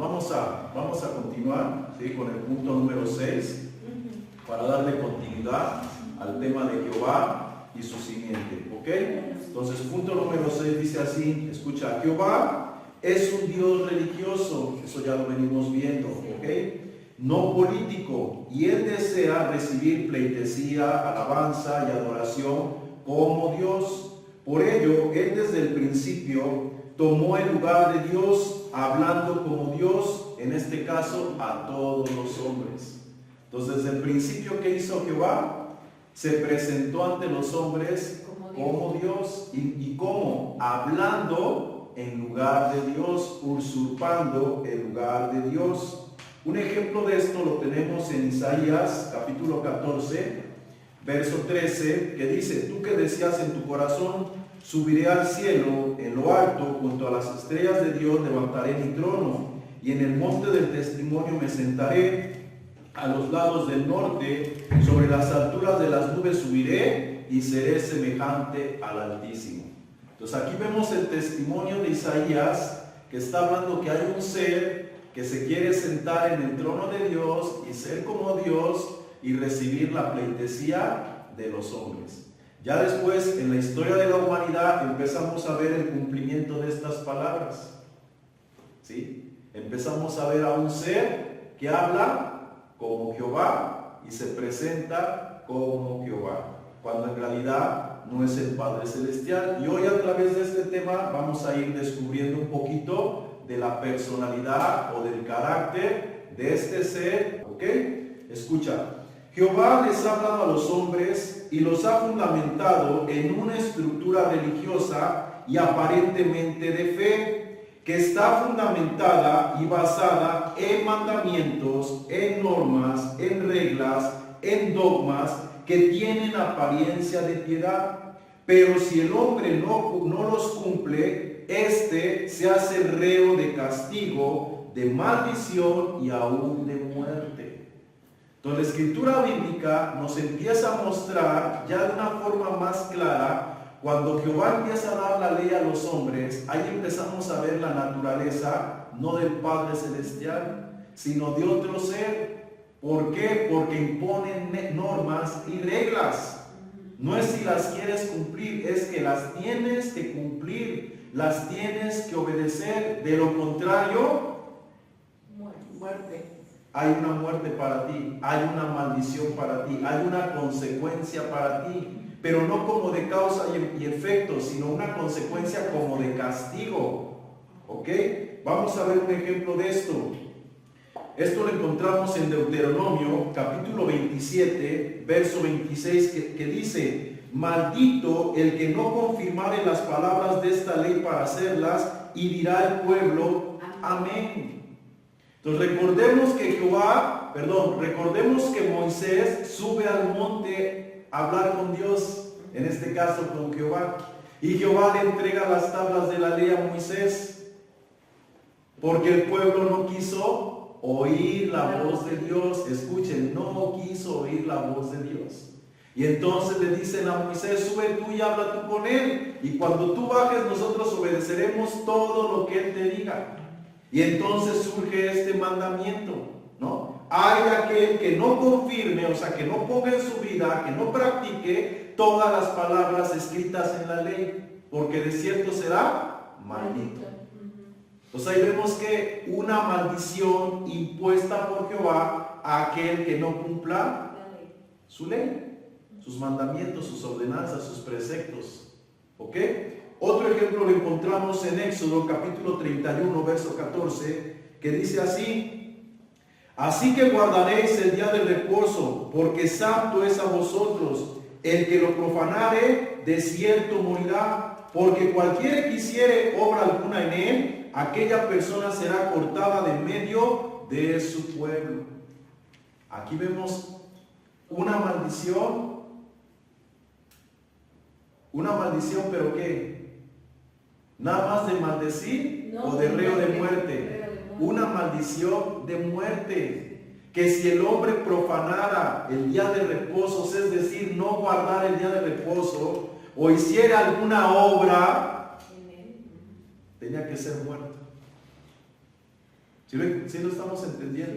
vamos a continuar, ¿sí?, con el punto número 6 para darle continuidad al tema de Jehová y su simiente, ¿ok? Entonces, punto número 6 dice así, escucha, Jehová es un Dios religioso, eso ya lo venimos viendo, ¿ok? No político, y Él desea recibir pleitesía, alabanza y adoración como Dios. Por ello, Él desde el principio tomó el lugar de Dios, hablando como Dios, en este caso, a todos los hombres. Entonces, desde el principio, ¿qué hizo Jehová? Se presentó ante los hombres como Dios. ¿Y cómo? Hablando en lugar de Dios, usurpando el lugar de Dios. Un ejemplo de esto lo tenemos en Isaías capítulo 14, verso 13, que dice, tú que decías en tu corazón, subiré al cielo, en lo alto, junto a las estrellas de Dios, levantaré mi trono, y en el monte del testimonio me sentaré, a los lados del norte, sobre las alturas de las nubes subiré, y seré semejante al Altísimo. Entonces aquí vemos el testimonio de Isaías, que está hablando que hay un ser que se quiere sentar en el trono de Dios y ser como Dios y recibir la pleitesía de los hombres. Ya después, en la historia de la humanidad, empezamos a ver el cumplimiento de estas palabras, ¿sí? Empezamos a ver a un ser que habla como Jehová y se presenta como Jehová, cuando en realidad no es el Padre Celestial. Y hoy, a través de este tema, vamos a ir descubriendo un poquito de la personalidad o del carácter de este ser, ¿ok? Escucha, Jehová les ha hablado a los hombres y los ha fundamentado en una estructura religiosa y aparentemente de fe, que está fundamentada y basada en mandamientos, en normas, en reglas, en dogmas que tienen apariencia de piedad. Pero si el hombre no los cumple, este se hace reo de castigo, de maldición y aún de muerte. Entonces la escritura bíblica nos empieza a mostrar ya de una forma más clara, cuando Jehová empieza a dar la ley a los hombres, ahí empezamos a ver la naturaleza no del Padre Celestial, sino de otro ser. ¿Por qué? Porque imponen normas y reglas. No es si las quieres cumplir, es que las tienes que cumplir, las tienes que obedecer. De lo contrario, muerte. Hay una muerte para ti, hay una maldición para ti, hay una consecuencia para ti, pero no como de causa y efecto, sino una consecuencia como de castigo. ¿Ok? Vamos a ver un ejemplo de esto. Esto lo encontramos en Deuteronomio, capítulo 27, verso 26, que dice, maldito el que no confirmare las palabras de esta ley para hacerlas, y dirá el pueblo, amén. Entonces recordemos que Moisés sube al monte a hablar con Dios, en este caso con Jehová, y Jehová le entrega las tablas de la ley a Moisés, porque el pueblo no quiso oír la voz de Dios. Escuchen, no quiso oír la voz de Dios. Y entonces le dicen a Moisés, sube tú y habla tú con él, y cuando tú bajes nosotros obedeceremos todo lo que él te diga. Y entonces surge este mandamiento, ¿no? Hay de aquel que no confirme, o sea, que no ponga en su vida, que no practique todas las palabras escritas en la ley, porque de cierto será maldito. Entonces ahí vemos que una maldición impuesta por Jehová a aquel que no cumpla su ley, sus mandamientos, sus ordenanzas, sus preceptos. ¿Ok? Otro ejemplo lo encontramos en Éxodo capítulo 31, verso 14, que dice así, así que guardaréis el día del reposo, porque santo es a vosotros. El que lo profanare, de cierto morirá, porque cualquiera que hiciere obra alguna en él, aquella persona será cortada de medio de su pueblo. Aquí vemos una maldición, pero ¿qué? Nada más de maldecir o de reo de muerte. Una maldición de muerte. Que si el hombre profanara el día de reposo, es decir, no guardar el día de reposo, o hiciera alguna obra, tenía que ser muerto. ¿Sí ven? ¿Sí lo estamos entendiendo?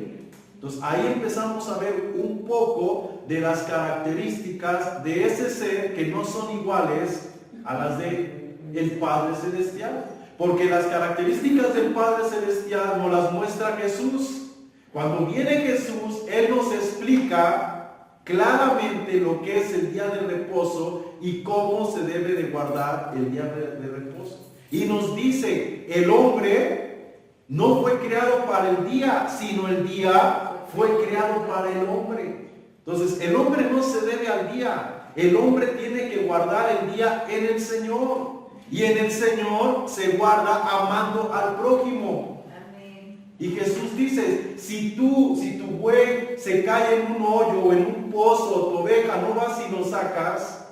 Entonces ahí empezamos a ver un poco de las características de ese ser que no son iguales a las de el Padre Celestial. Porque las características del Padre Celestial nos las muestra Jesús. Cuando viene Jesús, Él nos explica claramente lo que es el día de reposo y cómo se debe de guardar el día de reposo. Y nos dice, el hombre no fue creado para el día, sino el día fue creado para el hombre. Entonces, el hombre no se debe al día. El hombre tiene que guardar el día en el Señor. Y en el Señor se guarda amando al prójimo. Amén. Y Jesús dice, si tu buey se cae en un hoyo o en un pozo, tu oveja no vas y lo sacas,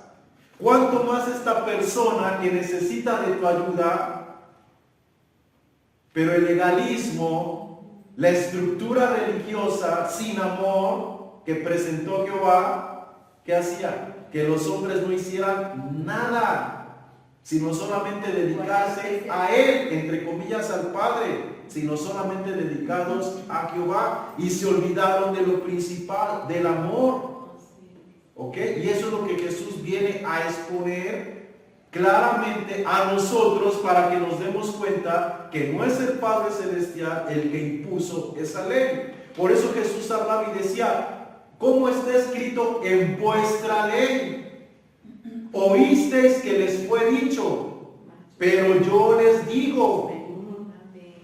¿cuánto más esta persona que necesita de tu ayuda? Pero el legalismo, la estructura religiosa sin amor que presentó Jehová, ¿qué hacía? Que los hombres no hicieran nada, sino solamente dedicarse a Él, entre comillas al Padre, sino solamente dedicados a Jehová, y se olvidaron de lo principal, del amor. ¿Ok? Y eso es lo que Jesús viene a exponer claramente a nosotros para que nos demos cuenta que no es el Padre Celestial el que impuso esa ley. Por eso Jesús hablaba y decía, ¿cómo está escrito en vuestra ley? Oísteis que les fue dicho, pero yo les digo,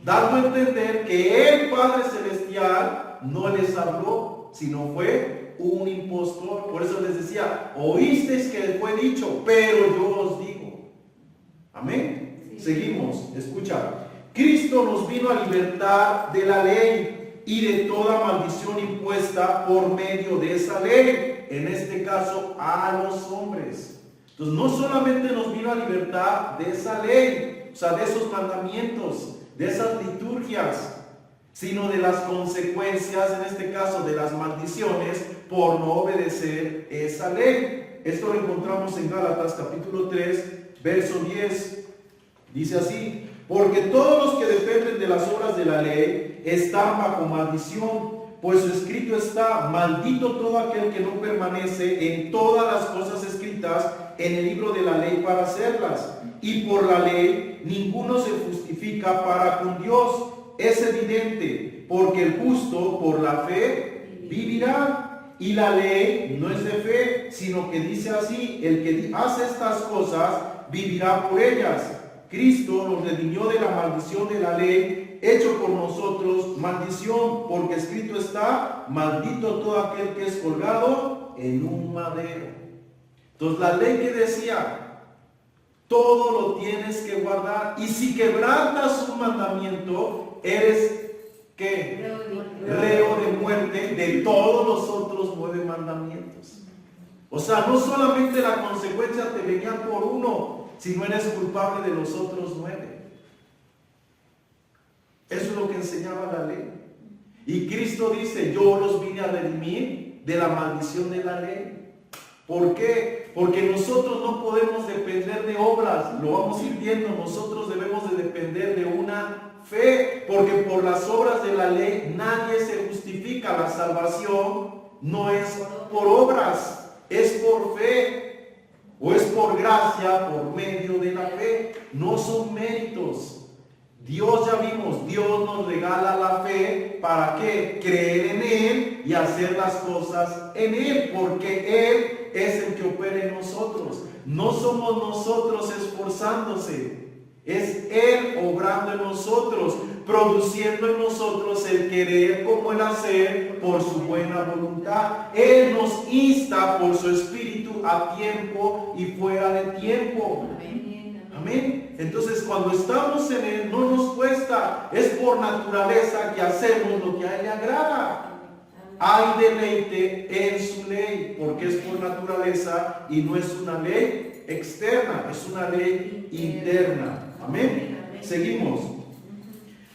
dando a entender que el Padre Celestial no les habló, sino fue un impostor. Por eso les decía, oísteis que les fue dicho, pero yo os digo. Amén. Sí. Seguimos, escucha. Cristo nos vino a libertar de la ley y de toda maldición impuesta por medio de esa ley, en este caso a los hombres. Entonces no solamente nos vino a libertar de esa ley, o sea, de esos mandamientos, de esas liturgias, sino de las consecuencias, en este caso de las maldiciones, por no obedecer esa ley. Esto lo encontramos en Gálatas capítulo 3, verso 10. Dice así, porque todos los que dependen de las obras de la ley están bajo maldición, pues escrito está, maldito todo aquel que no permanece en todas las cosas escritas en el libro de la ley para hacerlas. Y por la ley ninguno se justifica para con Dios. Es evidente, porque el justo por la fe vivirá. Y la ley no es de fe, sino que dice así, el que hace estas cosas vivirá por ellas. Cristo nos redimió de la maldición de la ley, hecho por nosotros maldición, porque escrito está, maldito todo aquel que es colgado en un madero. Entonces la ley que decía, todo lo tienes que guardar, y si quebrantas un mandamiento, eres ¿qué? Reo de muerte de todos los otros 9 mandamientos. O sea, no solamente la consecuencia te venía por uno, sino eres culpable de los otros 9. Eso es lo que enseñaba la ley. Y Cristo dice, yo los vine a redimir de la maldición de la ley. ¿Por qué? Porque nosotros no podemos depender de obras, lo vamos a ir viendo, nosotros debemos de depender de una fe, porque por las obras de la ley nadie se justifica. La salvación no es por obras, es por fe, o es por gracia, por medio de la fe, no son méritos. Dios, ya vimos, Dios nos regala la fe, ¿para qué? Creer en Él y hacer las cosas en Él, porque Él es el que opera en nosotros. No somos nosotros esforzándose, es Él obrando en nosotros, produciendo en nosotros el querer como el hacer por su buena voluntad. Él nos insta por su Espíritu a tiempo y fuera de tiempo. Amén. Entonces cuando estamos en Él no nos cuesta, es por naturaleza que hacemos lo que a Él le agrada. Hay deleite en su ley, porque es por naturaleza y no es una ley externa, es una ley interna. Amén. Seguimos.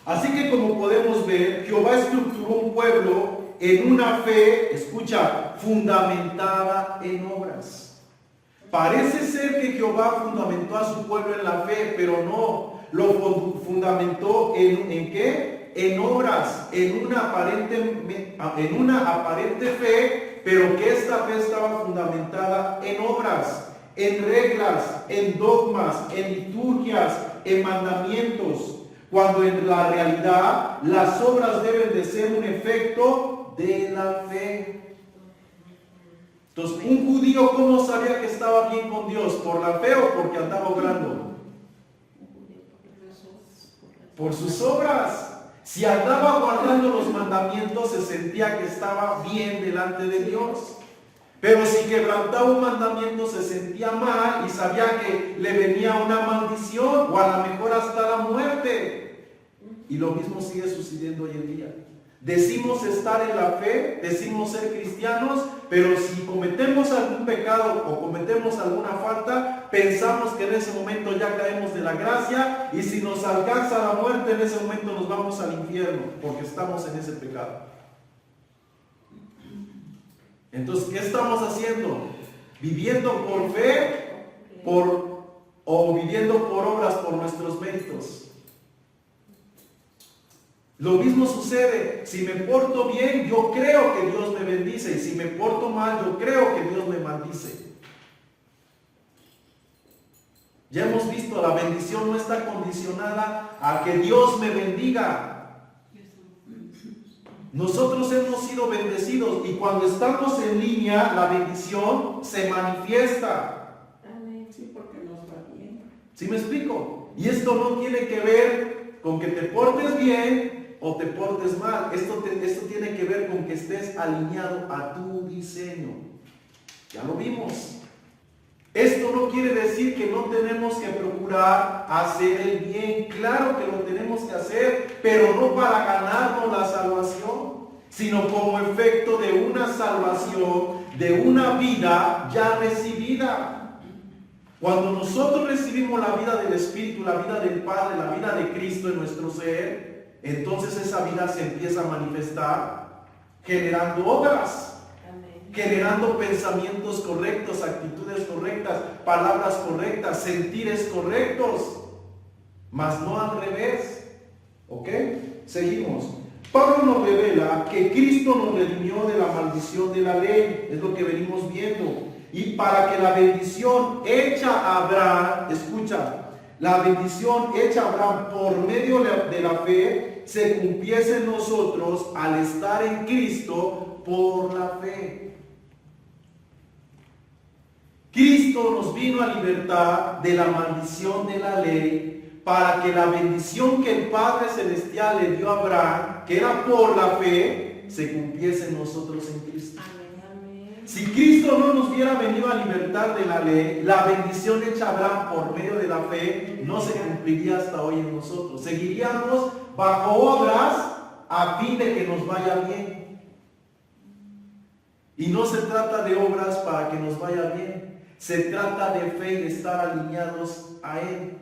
Así que como podemos ver, Jehová estructuró un pueblo en una fe, escucha, fundamentada en obras. Parece ser que Jehová fundamentó a su pueblo en la fe, pero no, lo fundamentó ¿en qué? en obras, en una aparente fe, pero que esta fe estaba fundamentada en obras, en reglas, en dogmas, en liturgias, en mandamientos, cuando en la realidad las obras deben de ser un efecto de la fe. Entonces, un judío, ¿cómo sabía que estaba bien con Dios? ¿Por la fe o porque andaba obrando? Por sus obras. Si andaba guardando los mandamientos, se sentía que estaba bien delante de Dios. Pero si quebrantaba un mandamiento, se sentía mal y sabía que le venía una maldición o a lo mejor hasta la muerte. Y lo mismo sigue sucediendo hoy en día. Decimos estar en la fe, decimos ser cristianos, pero si cometemos algún pecado o cometemos alguna falta, pensamos que en ese momento ya caemos de la gracia, y si nos alcanza la muerte, en ese momento nos vamos al infierno, porque estamos en ese pecado. Entonces, ¿qué estamos haciendo? ¿Viviendo por fe o viviendo por obras, por nuestros méritos? Lo mismo sucede, si me porto bien, yo creo que Dios me bendice, y si me porto mal, yo creo que Dios me maldice. Ya hemos visto, la bendición no está condicionada a que Dios me bendiga. Nosotros hemos sido bendecidos, y cuando estamos en línea, la bendición se manifiesta. Sí, porque nos va bien. ¿Sí me explico? Y esto no tiene que ver con que te portes bien o te portes mal. Esto tiene que ver con que estés alineado a tu diseño. Ya lo vimos. Esto no quiere decir que no tenemos que procurar hacer el bien. Claro que lo tenemos que hacer, pero no para ganarnos la salvación, sino como efecto de una salvación, de una vida ya recibida. Cuando nosotros recibimos la vida del Espíritu, la vida del Padre, la vida de Cristo en nuestro ser, entonces esa vida se empieza a manifestar generando obras, generando pensamientos correctos, actitudes correctas, palabras correctas, sentires correctos, mas no al revés. ¿Ok? Seguimos. Pablo nos revela que Cristo nos redimió de la maldición de la ley, es lo que venimos viendo, y para que la bendición hecha a Abraham, escucha, la bendición hecha a Abraham por medio de la fe se cumpliese en nosotros al estar en Cristo por la fe. Cristo nos vino a libertar de la maldición de la ley para que la bendición que el Padre Celestial le dio a Abraham, que era por la fe, se cumpliese en nosotros en Cristo. Si Cristo no nos hubiera venido a libertar de la ley, la bendición hecha a Abraham por medio de la fe no se cumpliría hasta hoy en nosotros. Seguiríamos bajo obras a fin de que nos vaya bien. Y no se trata de obras para que nos vaya bien. Se trata de fe y de estar alineados a Él.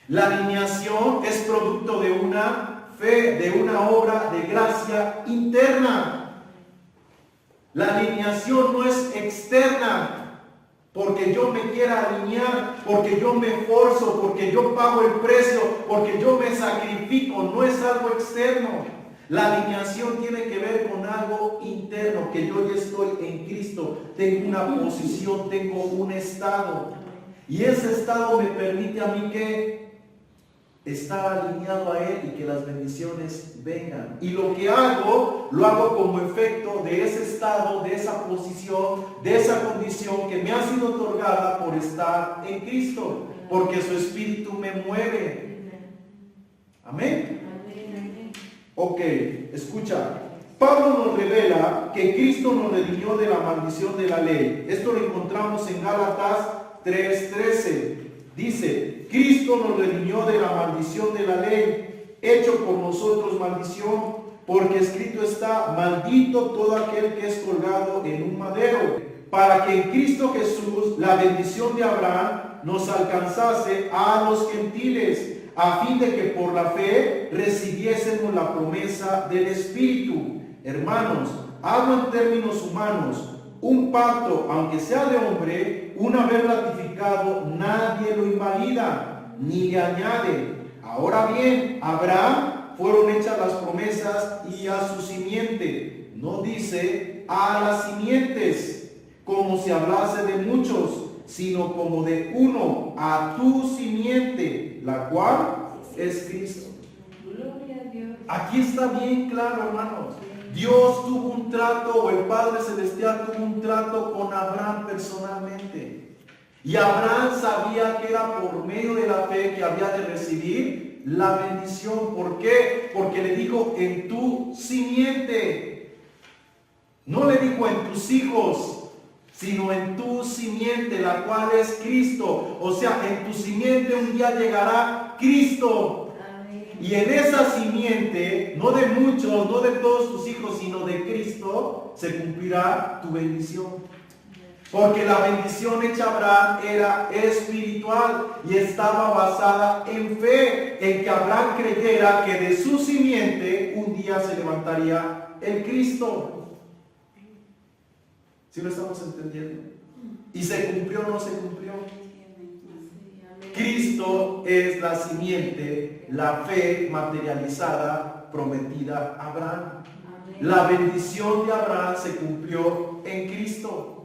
La alineación es producto de una fe, de una obra de gracia interna. La alineación no es externa, porque yo me quiera alinear, porque yo me esfuerzo, porque yo pago el precio, porque yo me sacrifico. No es algo externo. La alineación tiene que ver con algo interno, que yo ya estoy en Cristo, tengo una posición, tengo un estado. Y ese estado me permite a mí que estar alineado a Él y que las bendiciones vengan. Y lo que hago, lo hago como efecto de ese estado, de esa posición, de esa condición que me ha sido otorgada por estar en Cristo, porque su Espíritu me mueve. Amén. Ok, escucha. Pablo nos revela que Cristo nos redimió de la maldición de la ley. Esto lo encontramos en Gálatas 3:13. Dice, Cristo nos redimió de la maldición de la ley, hecho por nosotros maldición, porque escrito está, maldito todo aquel que es colgado en un madero, para que en Cristo Jesús la bendición de Abraham nos alcanzase a los gentiles, a fin de que por la fe recibiésemos la promesa del Espíritu. Hermanos, hablo en términos humanos. Un pacto, aunque sea de hombre, una vez ratificado, nadie lo invalida ni le añade. Ahora bien, Abraham fueron hechas las promesas y a su simiente. No dice a las simientes, como si hablase de muchos, sino como de uno, a tu simiente, la cual es Cristo. Gloria a Dios. Aquí está bien claro, hermanos. Dios tuvo un trato, o el Padre Celestial tuvo un trato con Abraham personalmente. Y Abraham sabía que era por medio de la fe que había de recibir la bendición. ¿Por qué? Porque le dijo en tu simiente. No le dijo en tus hijos, sino en tu simiente, la cual es Cristo. O sea, en tu simiente un día llegará Cristo. Y en esa simiente, no de muchos, no de todos tus hijos, sino de Cristo, se cumplirá tu bendición. Porque la bendición hecha a Abraham era espiritual y estaba basada en fe, en que Abraham creyera que de su simiente un día se levantaría el Cristo. ¿Sí lo estamos entendiendo? ¿Y se cumplió o no se cumplió? Cristo es la simiente, la fe materializada, prometida a Abraham. La bendición de Abraham se cumplió en Cristo.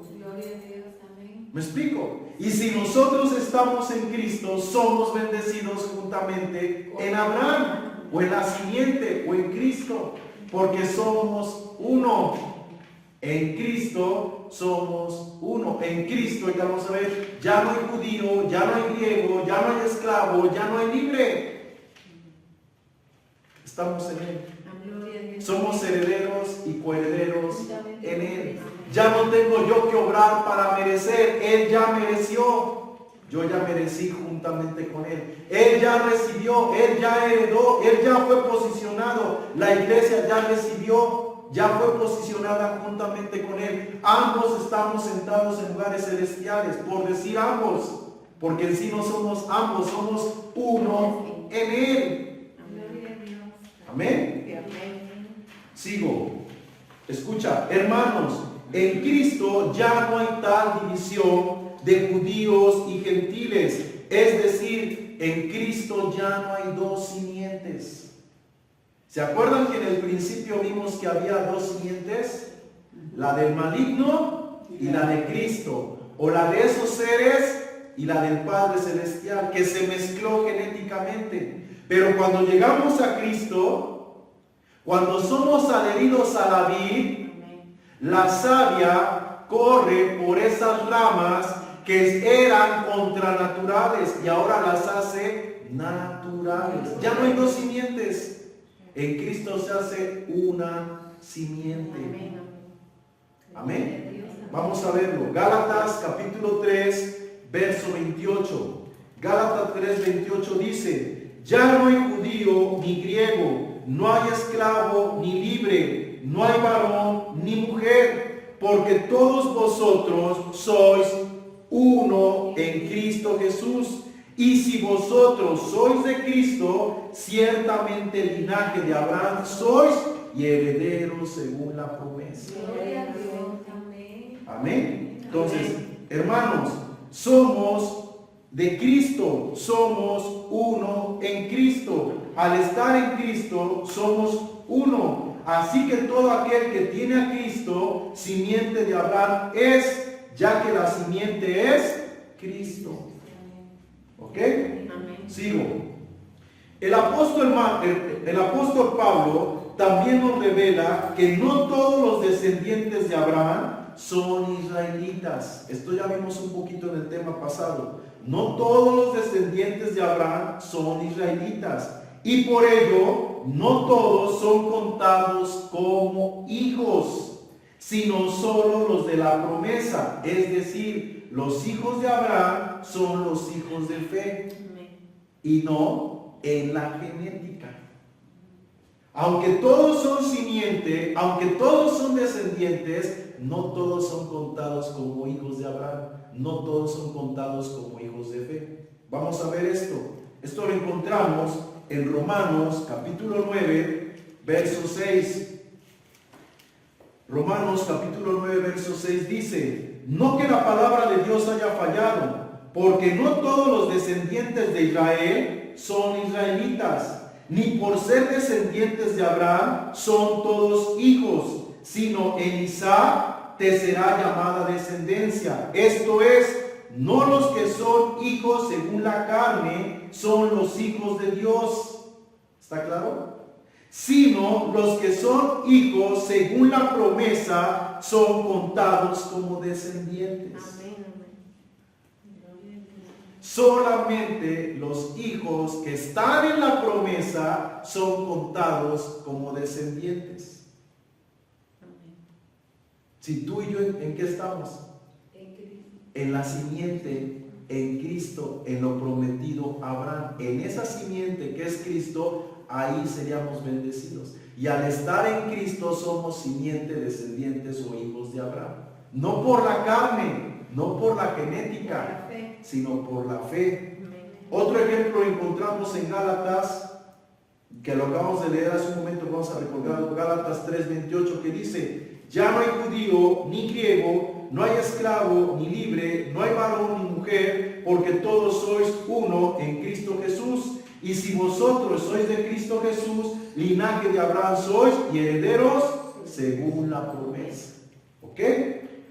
¿Me explico? Y si nosotros estamos en Cristo, somos bendecidos juntamente en Abraham, o en la simiente, o en Cristo, porque somos uno. En Cristo somos uno. En Cristo, ya vamos a ver, ya no hay judío, ya no hay griego, ya no hay esclavo, ya no hay libre. Estamos en Él. Somos herederos y coherederos en Él. Ya no tengo yo que obrar para merecer. Él ya mereció. Yo ya merecí juntamente con Él. Él ya recibió, Él ya heredó, Él ya fue posicionado. La iglesia ya recibió. Ya fue posicionada juntamente con Él. Ambos estamos sentados en lugares celestiales, por decir ambos, porque en sí no somos ambos, somos uno en Él. Amén. Sigo. Escucha, hermanos, en Cristo ya no hay tal división de judíos y gentiles. Es decir, en Cristo ya no hay dos simientes. ¿Se acuerdan que en el principio vimos que había dos simientes? La del maligno y la de Cristo. O la de esos seres y la del Padre Celestial, que se mezcló genéticamente. Pero cuando llegamos a Cristo, cuando somos adheridos a la vid, la savia corre por esas ramas que eran contranaturales y ahora las hace naturales. Ya no hay dos simientes. En Cristo se hace una simiente. Amén. Vamos a verlo. Gálatas capítulo 3, verso 28. Gálatas 3, 28 dice: ya no hay judío ni griego, no hay esclavo ni libre, no hay varón ni mujer, porque todos vosotros sois uno en Cristo Jesús. Y si vosotros sois de Cristo, ciertamente el linaje de Abraham sois y herederos según la promesa. Amén. Entonces, hermanos, somos de Cristo, somos uno en Cristo. Al estar en Cristo, somos uno. Así que todo aquel que tiene a Cristo, simiente de Abraham es, ya que la simiente es Cristo. ¿Ok? Sigo. El apóstol Pablo también nos revela que no todos los descendientes de Abraham son israelitas. Esto ya vimos un poquito en el tema pasado. No todos los descendientes de Abraham son israelitas. Y por ello, no todos son contados como hijos, sino solo los de la promesa. Es decir, los hijos de Abraham son los hijos de fe y no en la genética. Aunque todos son simiente, aunque todos son descendientes, no todos son contados como hijos de Abraham, no todos son contados como hijos de fe. Vamos a ver esto. Esto lo encontramos en Romanos capítulo 9, verso 6. Romanos capítulo 9, verso 6 dice: no que la palabra de Dios haya fallado, porque no todos los descendientes de Israel son israelitas, ni por ser descendientes de Abraham son todos hijos, sino en Isaac te será llamada descendencia. Esto es, no los que son hijos según la carne son los hijos de Dios. ¿Está claro? Sino los que son hijos según la promesa son contados como descendientes. Amén. Solamente los hijos que están en la promesa son contados como descendientes. Si tú y yo, ¿en qué estamos? En la simiente, en Cristo, en lo prometido a Abraham. En esa simiente que es Cristo, ahí seríamos bendecidos. Y al estar en Cristo somos simiente, descendientes o hijos de Abraham. No por la carne, no por la genética, sino por la fe. Otro ejemplo lo encontramos en Gálatas, que lo acabamos de leer hace un momento. Vamos a recordar Gálatas 3:28, que dice: ya no hay judío ni griego, no hay esclavo ni libre, no hay varón ni mujer, porque todos sois uno en Cristo Jesús. Y si vosotros sois de Cristo Jesús, linaje de Abraham sois y herederos según la promesa. ¿Ok?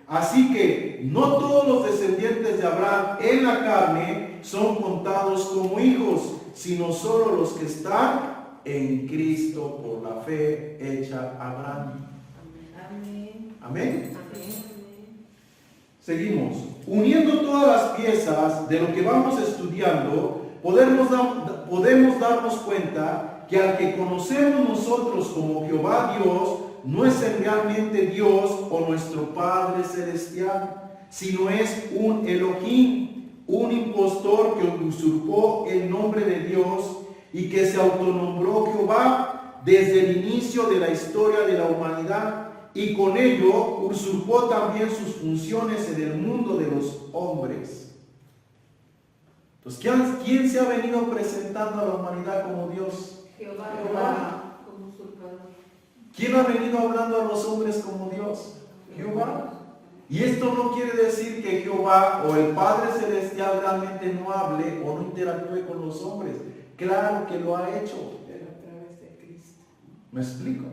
Así que no todos los descendientes de Abraham en la carne son contados como hijos, sino solo los que están en Cristo por la fe hecha a Abraham. Amén. Amén. Amén. Seguimos. Uniendo todas las piezas de lo que vamos estudiando, podemos darnos cuenta que al que conocemos nosotros como Jehová Dios, no es realmente Dios o nuestro Padre Celestial, sino es un Elohim, un impostor que usurpó el nombre de Dios y que se autonombró Jehová desde el inicio de la historia de la humanidad, y con ello usurpó también sus funciones en el mundo de los hombres. Entonces, ¿quién se ha venido presentando a la humanidad como Dios? Jehová como usurpador. ¿Quién ha venido hablando a los hombres como Dios? Jehová. Y esto no quiere decir que Jehová o el Padre Celestial realmente no hable o no interactúe con los hombres. Claro que lo ha hecho. Pero a través de Cristo. ¿Me explico?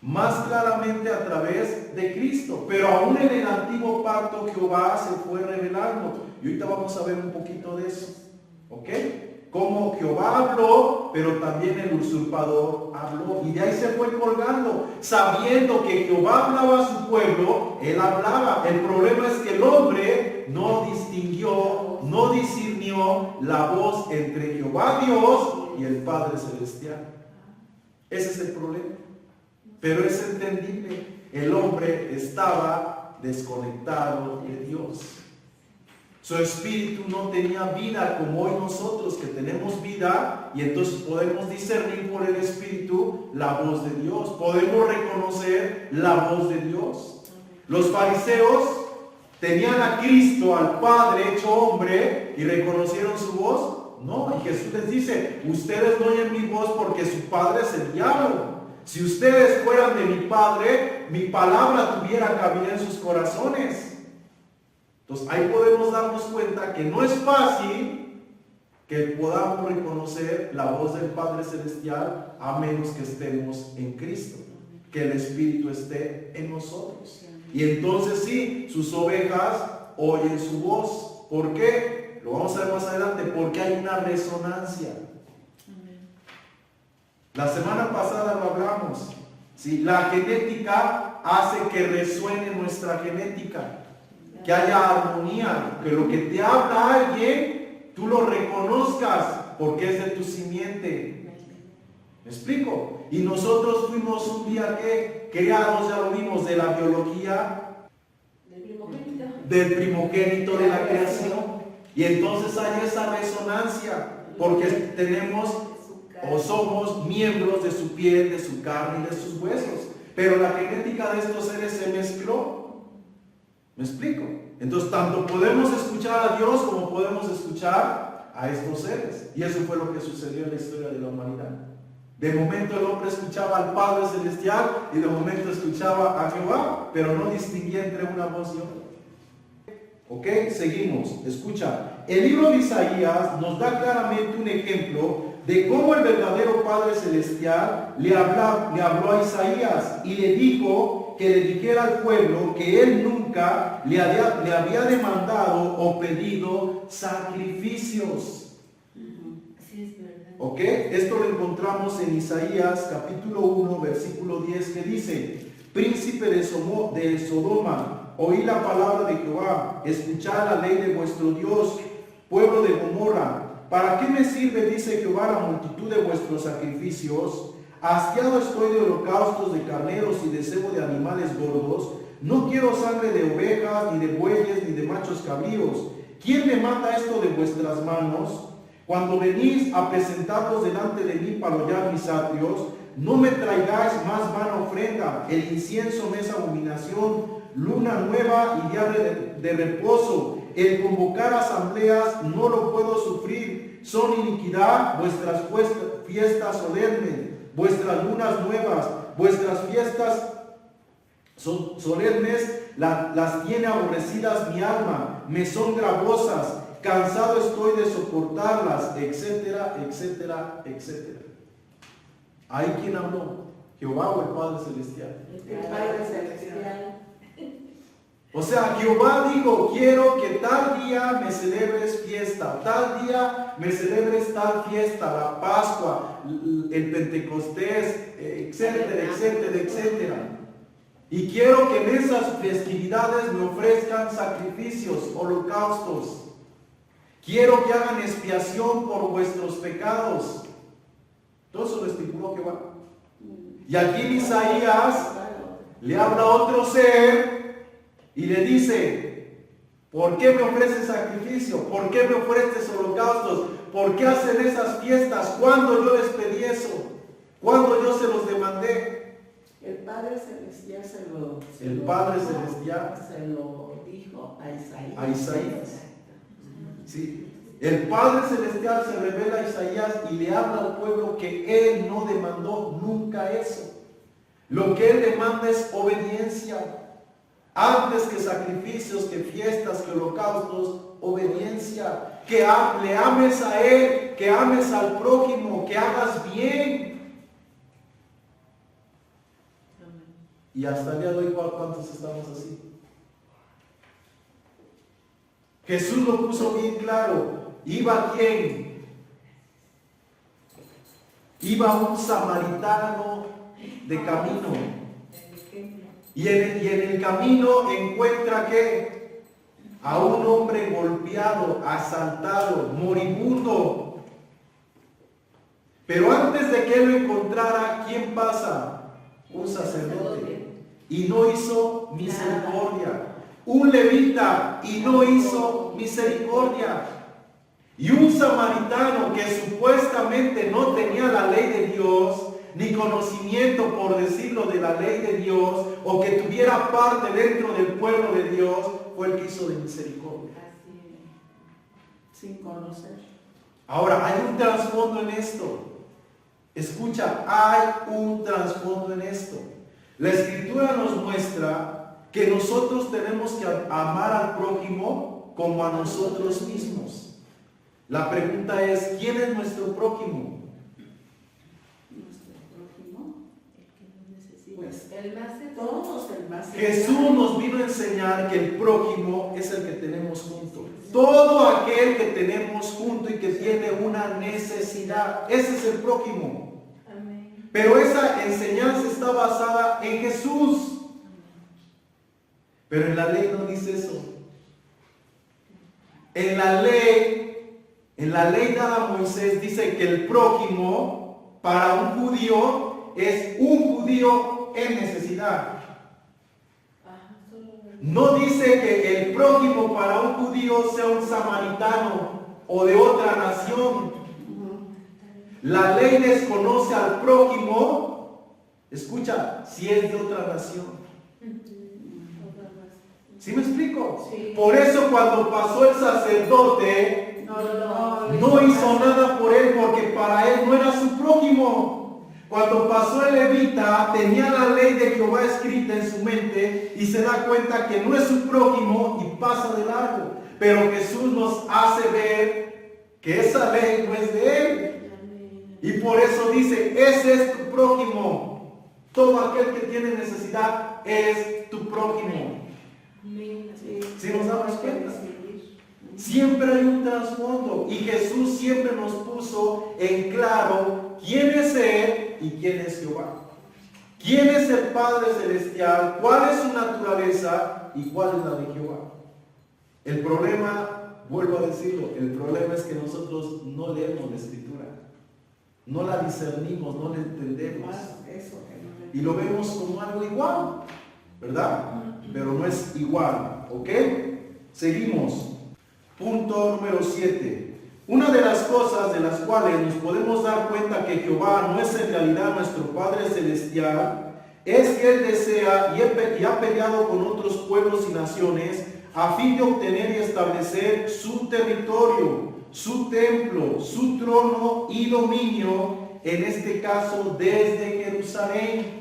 Más claramente a través de Cristo. Pero aún en el antiguo pacto Jehová se fue revelando. Y ahorita vamos a ver un poquito de eso. ¿Ok? Como Jehová habló, pero también el usurpador habló. Y de ahí se fue colgando, sabiendo que Jehová hablaba a su pueblo, él hablaba. El problema es que el hombre no distinguió, no discernió la voz entre Jehová Dios y el Padre Celestial. Ese es el problema. Pero es entendible. El hombre estaba desconectado de Dios. Su espíritu no tenía vida como hoy nosotros que tenemos vida, y entonces podemos discernir por el espíritu la voz de Dios. Podemos reconocer la voz de Dios. Los fariseos tenían a Cristo, al Padre hecho hombre, y reconocieron su voz. No, y Jesús les dice: ustedes no oyen mi voz porque su padre es el diablo. Si ustedes fueran de mi Padre, mi palabra tuviera cabida en sus corazones. Entonces ahí podemos darnos cuenta que no es fácil que podamos reconocer la voz del Padre Celestial a menos que estemos en Cristo, que el Espíritu esté en nosotros. Y entonces sí, sus ovejas oyen su voz. ¿Por qué? Lo vamos a ver más adelante. Porque hay una resonancia. La semana pasada lo hablamos. ¿Sí? La genética hace que resuene nuestra genética. Que haya armonía, que lo que te habla alguien, tú lo reconozcas porque es de tu simiente. ¿Me explico? Y nosotros fuimos un día que creados, ya lo vimos, de la biología del primogénito de la creación. Y entonces hay esa resonancia, porque tenemos o somos miembros de su piel, de su carne y de sus huesos. Pero la genética de estos seres se mezcló. ¿Me explico? Entonces, tanto podemos escuchar a Dios como podemos escuchar a estos seres. Y eso fue lo que sucedió en la historia de la humanidad. De momento el hombre escuchaba al Padre Celestial y de momento escuchaba a Jehová, pero no distinguía entre una voz y otra. ¿Ok? Seguimos. Escucha. El libro de Isaías nos da claramente un ejemplo de cómo el verdadero Padre Celestial le habló a Isaías y le dijo que le dijera al pueblo que él nunca le había demandado o pedido sacrificios. Sí, es verdad. ¿Ok? Esto lo encontramos en Isaías capítulo 1, versículo 10, que dice: príncipe de Sodoma, oí la palabra de Jehová, escuchad la ley de vuestro Dios, pueblo de Gomorra. ¿Para qué me sirve, dice Jehová, la multitud de vuestros sacrificios? Hastiado estoy de holocaustos, de carneros y de cebo de animales gordos. No quiero sangre de ovejas, ni de bueyes, ni de machos cabríos. ¿Quién me manda esto de vuestras manos? Cuando venís a presentaros delante de mí para hollar mis atrios, no me traigáis más vana ofrenda. El incienso me es abominación, luna nueva y día de reposo. El convocar asambleas no lo puedo sufrir. Son iniquidad vuestras fiestas solemnes, vuestras lunas nuevas, vuestras fiestas solemnes las tiene aborrecidas mi alma, me son gravosas, cansado estoy de soportarlas, etcétera, etcétera, etcétera. ¿Hay quien habló? ¿Jehová o el Padre Celestial? El Padre Celestial. O sea, Jehová dijo: quiero que tal día me celebres fiesta, tal día me celebres tal fiesta, la Pascua, el Pentecostés, etcétera, etcétera, etcétera. Y quiero que en esas festividades me ofrezcan sacrificios, holocaustos. Quiero que hagan expiación por vuestros pecados. Todo eso lo estipuló Jehová. Y aquí en Isaías le habla a otro ser y le dice: ¿por qué me ofreces sacrificio? ¿Por qué me ofreces holocaustos? ¿Por qué hacen esas fiestas? ¿Cuándo yo les pedí eso? ¿Cuándo yo se los demandé? El Padre Celestial se lo dijo a Isaías. A Isaías. Sí. El Padre Celestial se revela a Isaías y le habla al pueblo que él no demandó nunca eso. Lo que él demanda es obediencia. Antes que sacrificios, que fiestas, que holocaustos, obediencia. Que le ames a él, que ames al prójimo, que hagas bien. Y hasta el día de hoy, ¿cuántos estamos así? Jesús lo puso bien claro. ¿Iba quién? Iba un samaritano de camino. Y en el camino encuentra ¿qué? A un hombre golpeado, asaltado, moribundo. Pero antes de que él lo encontrara, ¿quién pasa? Un sacerdote. Y no hizo misericordia. Un levita y no hizo misericordia. Y un samaritano que supuestamente no tenía la ley de Dios, ni conocimiento, por decirlo, de la ley de Dios, o que tuviera parte dentro del pueblo de Dios, fue el que hizo de misericordia. Sin conocer. Ahora, hay un trasfondo en esto. Escucha, hay un trasfondo en esto. La Escritura nos muestra que nosotros tenemos que amar al prójimo como a nosotros mismos. La pregunta es: ¿quién es nuestro prójimo? Nuestro prójimo, el que nos necesita. Pues el más de Todos, el más Jesús nos vino a enseñar que el prójimo es el que tenemos junto. Todo aquel que tenemos junto y que tiene una necesidad, ese es el prójimo. Amén. Pero esa enseñanza está basada en Jesús. Pero en la ley no dice eso. En la ley dada a Moisés dice que el prójimo para un judío es un judío en necesidad. No dice que el prójimo para un judío sea un samaritano o de otra nación. La ley desconoce al prójimo, escucha, si es de otra nación. ¿Sí me explico? Sí. Por eso cuando pasó el sacerdote, no hizo nada por él, porque para él no era su prójimo. Cuando pasó el levita, tenía la ley de Jehová escrita en su mente y se da cuenta que no es su prójimo y pasa de largo. Pero Jesús nos hace ver que esa ley no es de él. Y por eso dice, ese es tu prójimo. Todo aquel que tiene necesidad es tu prójimo. Si nos damos cuenta, siempre hay un trasfondo. Y Jesús siempre nos puso en claro quién es Él y quién es Jehová. ¿Quién es el Padre Celestial? ¿Cuál es su naturaleza? ¿Y cuál es la de Jehová? El problema, vuelvo a decirlo, el problema es que nosotros no leemos la Escritura. No la discernimos, no la entendemos. Y lo vemos como algo igual, ¿verdad? Pero no es igual, ¿ok? Seguimos. Punto número 7. Una de las cosas de las cuales nos podemos dar cuenta que Jehová no es en realidad nuestro Padre Celestial es que Él desea y ha peleado con otros pueblos y naciones a fin de obtener y establecer su territorio, su templo, su trono y dominio, en este caso desde Jerusalén.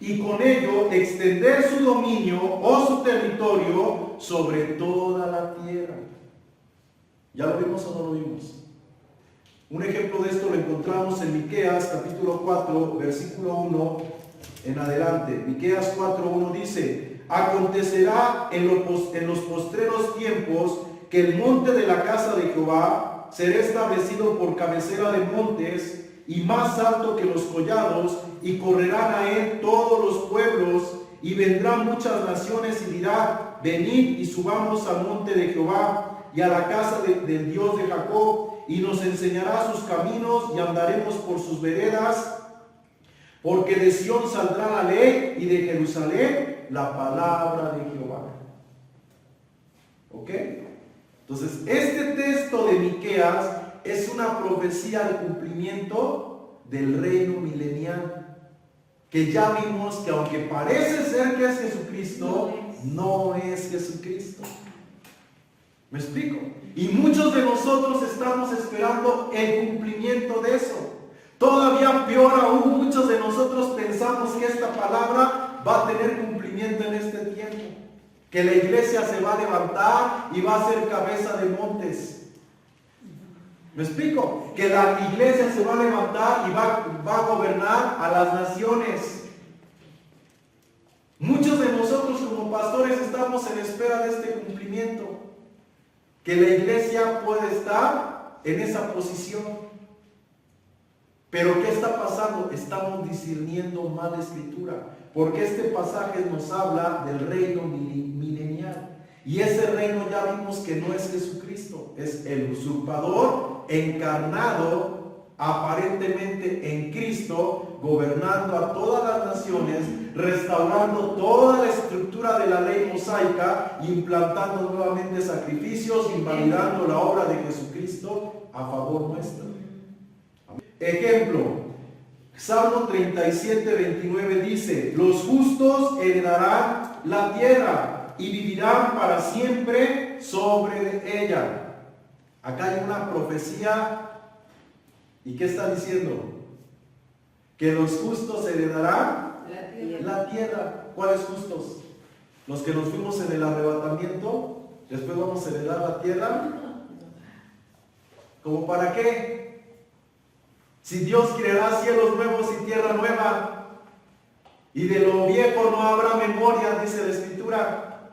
Y con ello extender su dominio o su territorio sobre toda la tierra. ¿Ya lo vimos o no lo vimos? Un ejemplo de esto lo encontramos en Miqueas capítulo 4, versículo 1 en adelante. Miqueas 4:1 dice: acontecerá en los postreros tiempos que el monte de la casa de Jehová será establecido por cabecera de montes y más alto que los collados, y correrán a él todos los pueblos, y vendrán muchas naciones y dirán: venid y subamos al monte de Jehová y a la casa del Dios de Jacob, y nos enseñará sus caminos y andaremos por sus veredas, porque de Sión saldrá la ley y de Jerusalén la palabra de Jehová. ¿Ok? Entonces, este texto de Miqueas es una profecía de cumplimiento del reino milenial, que ya vimos que aunque parece ser que es Jesucristo, no es Jesucristo. ¿Me explico? Y muchos de nosotros estamos esperando el cumplimiento de eso. Todavía peor aún, muchos de nosotros pensamos que esta palabra va a tener cumplimiento en este tiempo. Que la iglesia se va a levantar y va a ser cabeza de montes. ¿Me explico? Que la iglesia se va a levantar y va a gobernar a las naciones. Muchos de nosotros como pastores estamos en espera de este cumplimiento. Que la iglesia puede estar en esa posición. Pero ¿qué está pasando? Estamos discerniendo mal la escritura. Porque este pasaje nos habla del reino milenial. Y ese reino ya vimos que no es Jesucristo. Es el usurpador encarnado aparentemente en Cristo, gobernando a todas las naciones, restaurando toda la estructura de la ley mosaica, implantando nuevamente sacrificios, invalidando la obra de Jesucristo a favor nuestro. Ejemplo, Salmo 37:29 dice: los justos heredarán la tierra y vivirán para siempre sobre ella. Acá hay una profecía. ¿Y qué está diciendo? Que los justos heredarán la tierra. ¿Cuáles justos? Los que nos fuimos en el arrebatamiento, después vamos a heredar la tierra. ¿Cómo para qué? Si Dios creará cielos nuevos y tierra nueva, y de lo viejo no habrá memoria, dice la Escritura.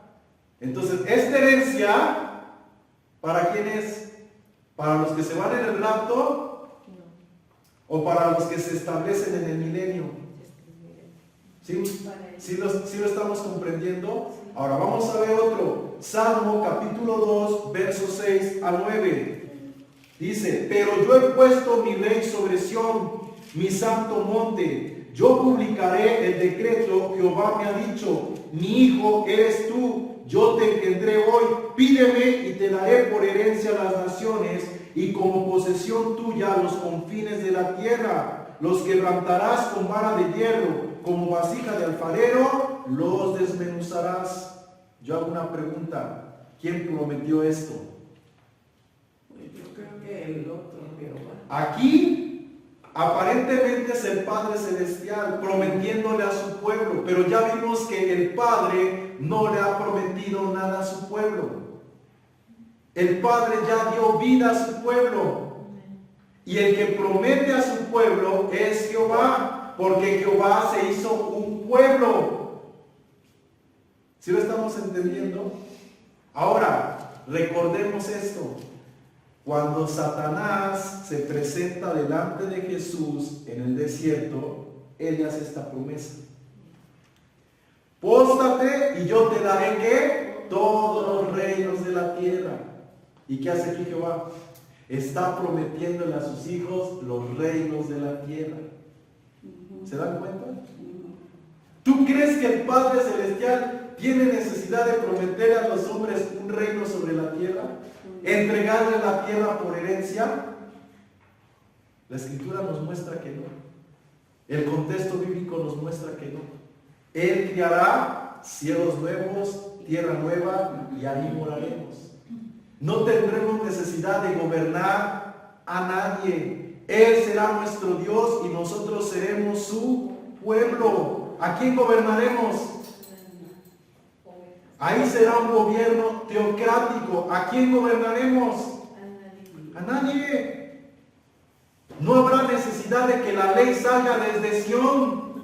Entonces, esta herencia, ¿para quién es? ¿Para los que se van en el rapto? ¿O para los que se establecen en el milenio? ¿Sí lo estamos comprendiendo? Ahora vamos a ver otro. Salmo capítulo 2, versos 6 al 9. Dice: pero yo he puesto mi ley sobre Sión, mi santo monte. Yo publicaré el decreto. Jehová me ha dicho: mi hijo eres tú, yo te engendré hoy. Pídeme y te daré por herencia las naciones, y como posesión tuya los confines de la tierra. Los quebrantarás con vara de hierro, como vasija de alfarero los desmenuzarás. Yo hago una pregunta: ¿quién prometió esto? Yo creo que el otro, Jehová. Aquí aparentemente es el Padre Celestial prometiéndole a su pueblo, pero ya vimos que el Padre no le ha prometido nada a su pueblo. El Padre ya dio vida a su pueblo. Y el que promete a su pueblo es Jehová, porque Jehová se hizo un pueblo. ¿Sí lo estamos entendiendo? Ahora, recordemos esto. Cuando Satanás se presenta delante de Jesús en el desierto, él le hace esta promesa. Póstrate y yo te daré ¿qué? Todos los reinos de la tierra. ¿Y qué hace aquí Jehová? Está prometiéndole a sus hijos los reinos de la tierra. ¿Se dan cuenta? ¿Tú crees que el Padre Celestial tiene necesidad de prometer a los hombres un reino sobre la tierra? ¿Entregarle la tierra por herencia? La Escritura nos muestra que no. El contexto bíblico nos muestra que no. Él creará cielos nuevos, tierra nueva, y ahí moraremos. No tendremos necesidad de gobernar a nadie. Él será nuestro Dios y nosotros seremos su pueblo. ¿A quién gobernaremos? Ahí será un gobierno teocrático. ¿A quién gobernaremos? A nadie. No habrá necesidad de que la ley salga desde Sión,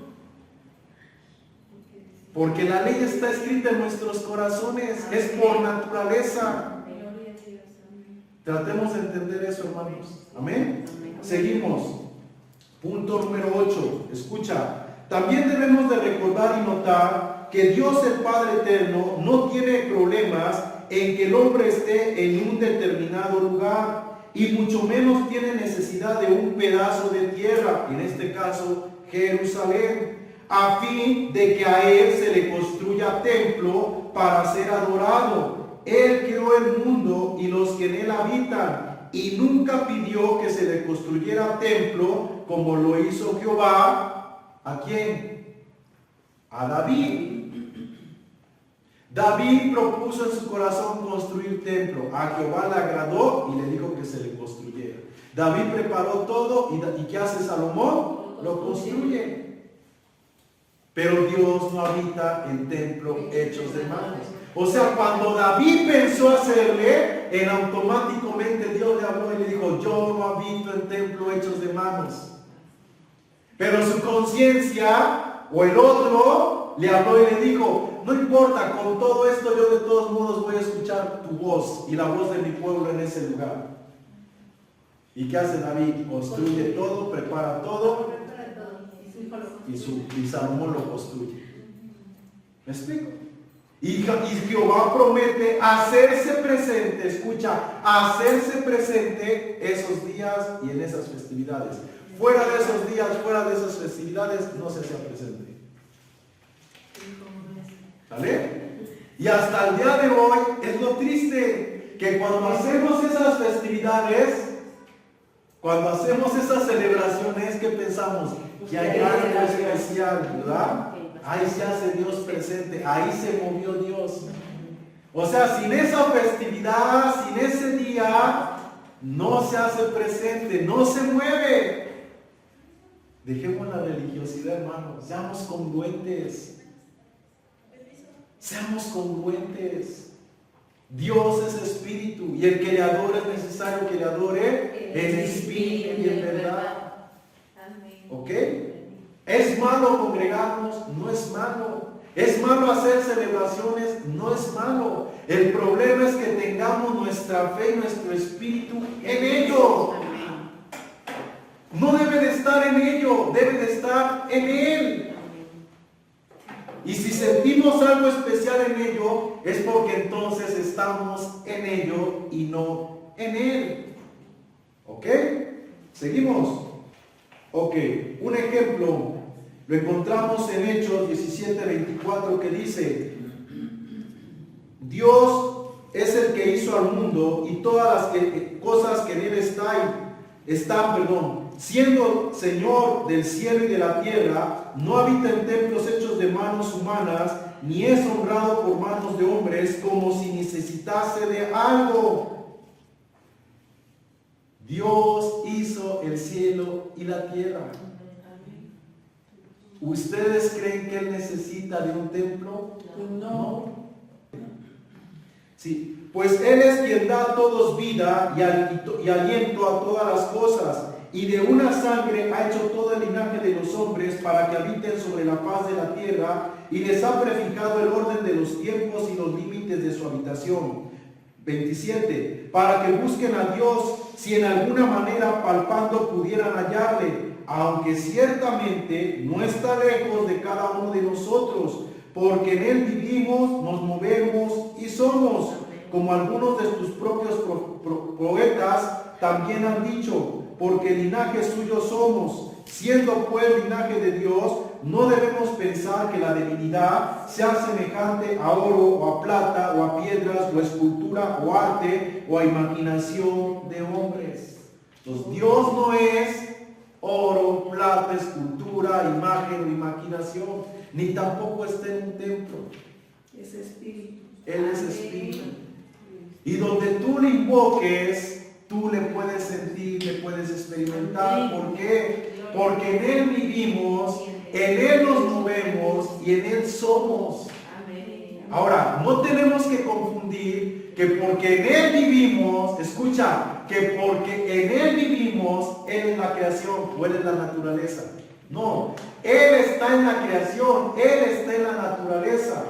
porque la ley está escrita en nuestros corazones, es por naturaleza. Tratemos de entender eso, hermanos. Amén. Seguimos. Punto número 8. Escucha. También debemos de recordar y notar que Dios el Padre Eterno no tiene problemas en que el hombre esté en un determinado lugar, y mucho menos tiene necesidad de un pedazo de tierra, en este caso Jerusalén, a fin de que a él se le construya templo para ser adorado. Él creó el mundo y los que en él habitan, y nunca pidió que se le construyera templo como lo hizo Jehová. ¿A quién? A David. David propuso en su corazón construir templo. A Jehová le agradó y le dijo que se le construyera. David preparó todo y ¿qué hace Salomón? Lo construye. Pero Dios no habita en templos hechos de manos. O sea, cuando David pensó hacerle, en automáticamente Dios le habló y le dijo: yo no habito en templos hechos de manos. Pero su conciencia o el otro le habló y le dijo: no importa, con todo esto yo de todos modos voy a escuchar tu voz y la voz de mi pueblo en ese lugar. ¿Y qué hace David? Construye todo, prepara todo y Salomón lo construye. ¿Me explico? Y Jehová promete hacerse presente, escucha, hacerse presente esos días y en esas festividades. Fuera de esos días, fuera de esas festividades, no se hacía presente. ¿Sale? Y hasta el día de hoy es lo triste, que cuando hacemos esas festividades, cuando hacemos esas celebraciones, ¿qué pensamos? Que hay algo especial, ¿verdad? Ahí se hace Dios presente, ahí se movió Dios. O sea, sin esa festividad, sin ese día, no se hace presente, no se mueve. Dejemos la religiosidad, hermanos, seamos congruentes. Seamos congruentes. Dios es espíritu y el que le adore es necesario que le adore en espíritu y en verdad. ¿Ok? ¿Es malo congregarnos? No es malo. ¿Es malo hacer celebraciones? No es malo. El problema es que tengamos nuestra fe y nuestro espíritu en ello. No debe de estar en ello, debe de estar en Él. Y si sentimos algo especial en ello, es porque entonces estamos en ello y no en Él. ¿Ok? Seguimos. Ok, un ejemplo lo encontramos en Hechos 17:24, que dice: Dios es el que hizo al mundo y todas las cosas que en él están, siendo Señor del cielo y de la tierra, no habita en templos hechos de manos humanas, ni es honrado por manos de hombres como si necesitase de algo. Dios hizo el cielo y la tierra. ¿Ustedes creen que Él necesita de un templo? No. Sí, pues Él es quien da a todos vida y aliento a todas las cosas, y de una sangre ha hecho todo el linaje de los hombres para que habiten sobre la faz de la tierra, y les ha prefijado el orden de los tiempos y los límites de su habitación. 27. Para que busquen a Dios, si en alguna manera palpando pudieran hallarle, aunque ciertamente no está lejos de cada uno de nosotros, porque en él vivimos, nos movemos y somos, como algunos de tus propios poetas también han dicho, porque linaje suyo somos. Siendo pues linaje de Dios, no debemos pensar que la divinidad sea semejante a oro o a plata o a piedras o a escultura o arte o a imaginación de hombres. Entonces Dios no es oro, plata, escultura, imagen o imaginación, ni tampoco está en un templo. Es espíritu. Él es espíritu. Y donde tú le invoques, tú le puedes sentir, le puedes experimentar. ¿Por qué? Porque en Él vivimos, en Él nos movemos y en Él somos. Ahora, no tenemos que confundir que porque en Él vivimos, escucha, que porque en Él vivimos, Él es la creación o Él es la naturaleza. No, Él está en la creación, Él está en la naturaleza.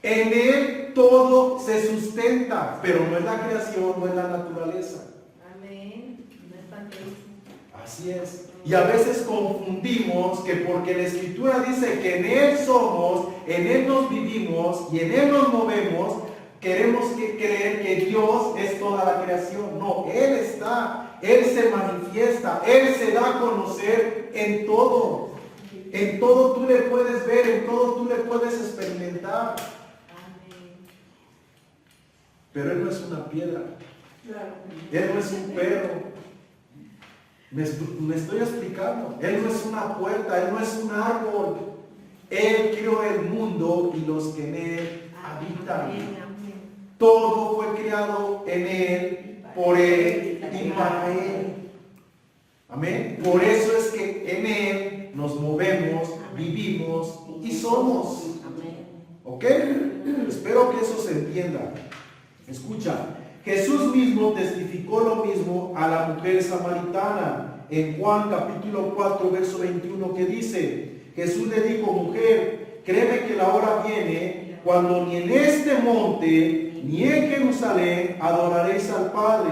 En Él todo se sustenta, pero no es la creación, no es la naturaleza. Amén. Así es. Y a veces confundimos que porque la Escritura dice que en Él somos, en Él nos vivimos y en Él nos movemos, queremos creer que Dios es toda la creación. No, Él está, Él se manifiesta, Él se da a conocer en todo. En todo tú le puedes ver, en todo tú le puedes experimentar. Pero Él no es una piedra. Él no es un perro. Me estoy explicando. Él no es una puerta, Él no es un árbol. Él creó el mundo y los que en Él habitan. Todo fue creado en Él, por Él y para Él. Amén. Por eso es que en Él nos movemos, vivimos y somos. ¿Ok? Espero que eso se entienda. Escucha. Jesús mismo testificó lo mismo a la mujer samaritana en Juan capítulo 4 verso 21, que dice: Jesús le dijo: mujer, créeme que la hora viene cuando ni en este monte ni en Jerusalén adoraréis al Padre.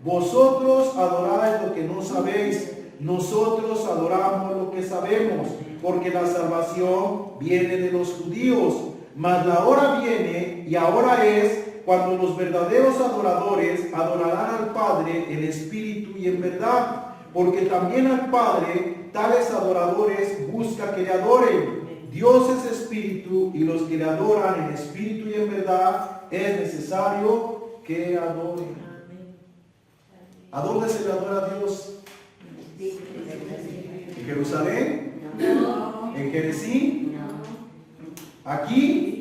Vosotros adoráis lo que no sabéis, nosotros adoramos lo que sabemos, porque la salvación viene de los judíos. Mas la hora viene, y ahora es, cuando los verdaderos adoradores adorarán al Padre en espíritu y en verdad, porque también al Padre tales adoradores busca que le adoren. Dios es espíritu, y los que le adoran en espíritu y en verdad es necesario que adoren. ¿A dónde se le adora a Dios? ¿En Jerusalén? ¿En Jericín? ¿Aquí?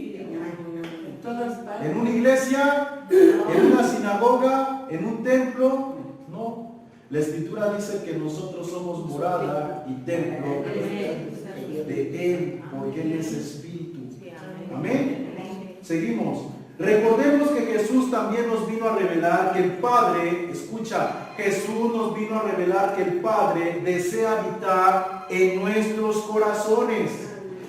¿En una iglesia? ¿En una sinagoga? ¿En un templo? No. La Escritura dice que nosotros somos morada y templo de Él, porque Él es espíritu. Amén. Seguimos. Recordemos que Jesús también nos vino a revelar que el Padre, escucha, Jesús nos vino a revelar que el Padre desea habitar en nuestros corazones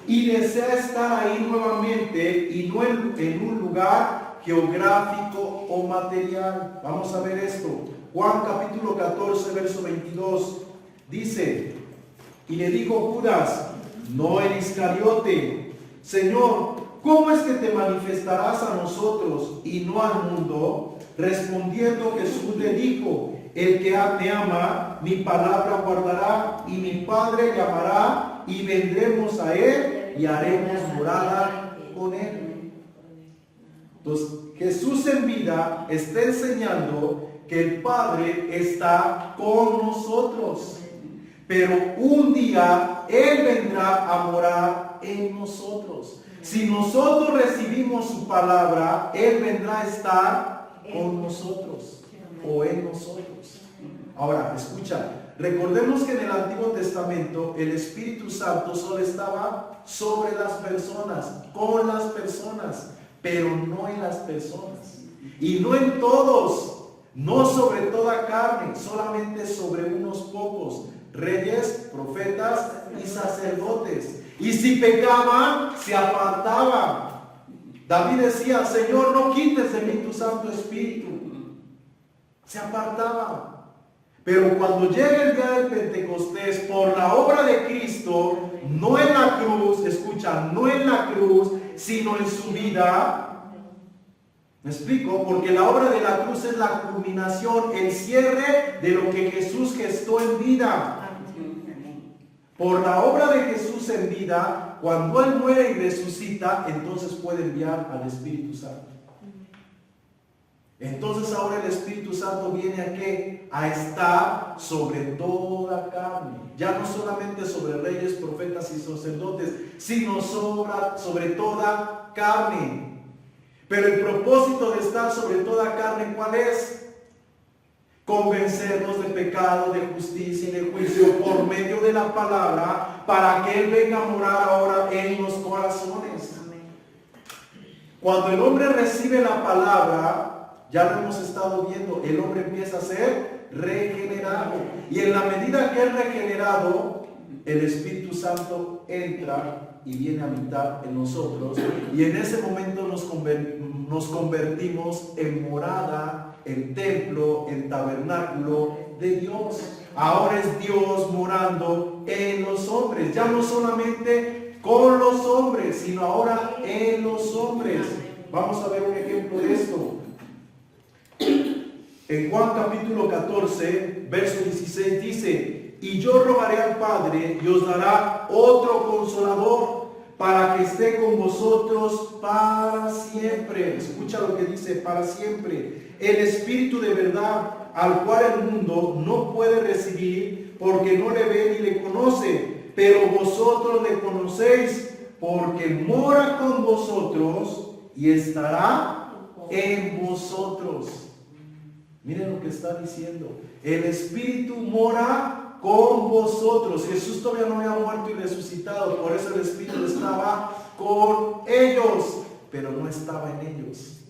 y desea estar ahí nuevamente, y no en un lugar geográfico o material. Vamos a ver esto. Juan capítulo 14 verso 22 dice: y le dijo Judas, no el Iscariote, Señor, ¿cómo es que te manifestarás a nosotros y no al mundo? Respondiendo Jesús le dijo: el que me ama, mi palabra guardará, y mi Padre llamará, y vendremos a Él y haremos morada con Él. Entonces, Jesús en vida está enseñando que el Padre está con nosotros, pero un día Él vendrá a morar en nosotros. Si nosotros recibimos su palabra, Él vendrá a estar con nosotros o en nosotros. Ahora, escucha, recordemos que en el Antiguo Testamento el Espíritu Santo solo estaba sobre las personas, con las personas, pero no en las personas. Y no en todos, no sobre toda carne, solamente sobre unos pocos, reyes, profetas y sacerdotes. Y si pecaban, se apartaban. David decía, Señor, no quites de mí tu Santo Espíritu. Se apartaba. Pero cuando llega el día del Pentecostés, por la obra de Cristo, no en la cruz, escucha, no en la cruz, sino en su vida. ¿Me explico? Porque la obra de la cruz es la culminación, el cierre de lo que Jesús gestó en vida. Por la obra de Jesús en vida, cuando Él muere y resucita, entonces puede enviar al Espíritu Santo. Entonces ahora el Espíritu Santo viene ¿a qué? A estar sobre toda carne. Ya no solamente sobre reyes, profetas y sacerdotes, sino sobre toda carne. Pero el propósito de estar sobre toda carne, ¿cuál es? Convencernos de pecado, de justicia y de juicio por medio de la palabra, para que Él venga a morar ahora en los corazones. Cuando el hombre recibe la palabra, ya lo hemos estado viendo, el hombre empieza a ser regenerado. Y en la medida que es regenerado, el Espíritu Santo entra y viene a habitar en nosotros. Y en ese momento nos convertimos en morada, en templo, en tabernáculo de Dios. Ahora es Dios morando en los hombres. Ya no solamente con los hombres, sino ahora en los hombres. Vamos a ver un ejemplo de esto. En Juan capítulo 14, verso 16 dice, y yo rogaré al Padre y os dará otro consolador para que esté con vosotros para siempre. Escucha lo que dice, para siempre. El Espíritu de verdad, al cual el mundo no puede recibir porque no le ve ni le conoce, pero vosotros le conocéis porque mora con vosotros y estará en vosotros. Miren lo que está diciendo. El Espíritu mora con vosotros. Jesús todavía no había muerto y resucitado. Por eso el Espíritu estaba con ellos, pero no estaba en ellos.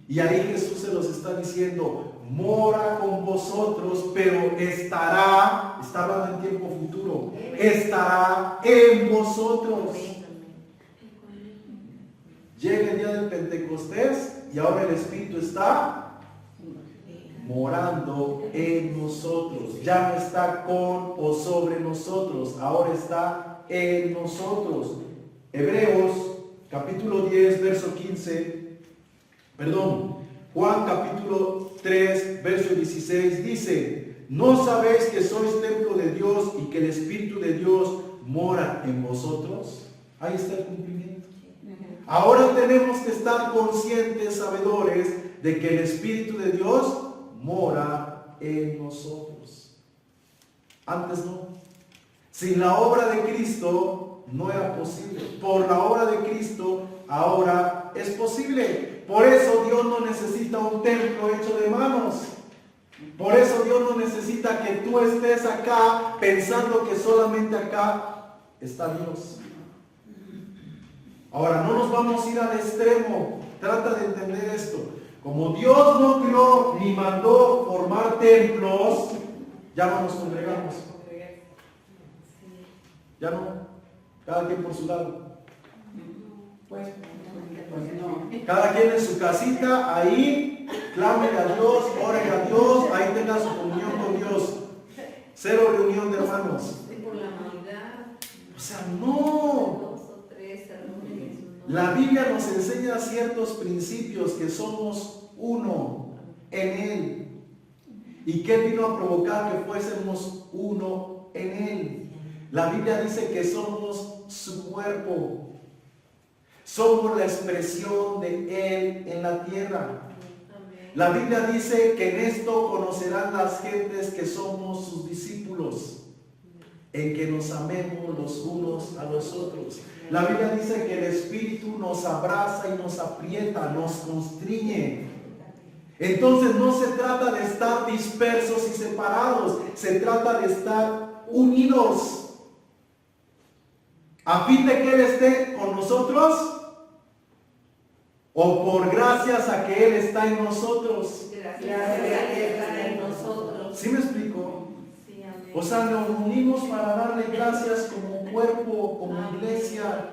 Y ahí Jesús se los está diciendo, mora con vosotros, pero está hablando en tiempo futuro, estará en vosotros. Llega el día del Pentecostés y ahora el Espíritu está morando en nosotros. Ya no está con o sobre nosotros, ahora está en nosotros. Hebreos capítulo 10 verso 15, Juan capítulo 3 verso 16 dice, ¿no sabéis que sois templo de Dios y que el Espíritu de Dios mora en vosotros? Ahí está el cumplimiento. Ahora tenemos que estar conscientes, sabedores, de que el Espíritu de Dios mora en nosotros. Antes no. Sin la obra de Cristo no era posible. Por la obra de Cristo ahora es posible. Por eso Dios no necesita un templo hecho de manos. Por eso Dios no necesita que tú estés acá pensando que solamente acá está Dios. Ahora, no nos vamos a ir al extremo. Trata de entender esto. Como Dios no creó ni mandó formar templos, ya no nos congregamos. Ya no. Cada quien por su lado. Pues no. Cada quien en su casita, ahí, clámele a Dios, ore a Dios, ahí tenga su comunión con Dios. Cero reunión de hermanos. O sea, no. La Biblia nos enseña ciertos principios, que somos uno en Él. Y que vino a provocar que fuésemos uno en Él. La Biblia dice que somos su cuerpo. Somos la expresión de Él en la tierra. La Biblia dice que en esto conocerán las gentes que somos sus discípulos, en que nos amemos los unos a los otros. La Biblia dice que el Espíritu nos abraza y nos aprieta, nos constriñe. Entonces no se trata de estar dispersos y separados, se trata de estar unidos, a fin de que Él esté con nosotros o por gracias a que Él está en nosotros. Gracias a que está en nosotros. ¿Sí me explico? Sí, amén. O sea, nos unimos para darle gracias como cuerpo, como iglesia,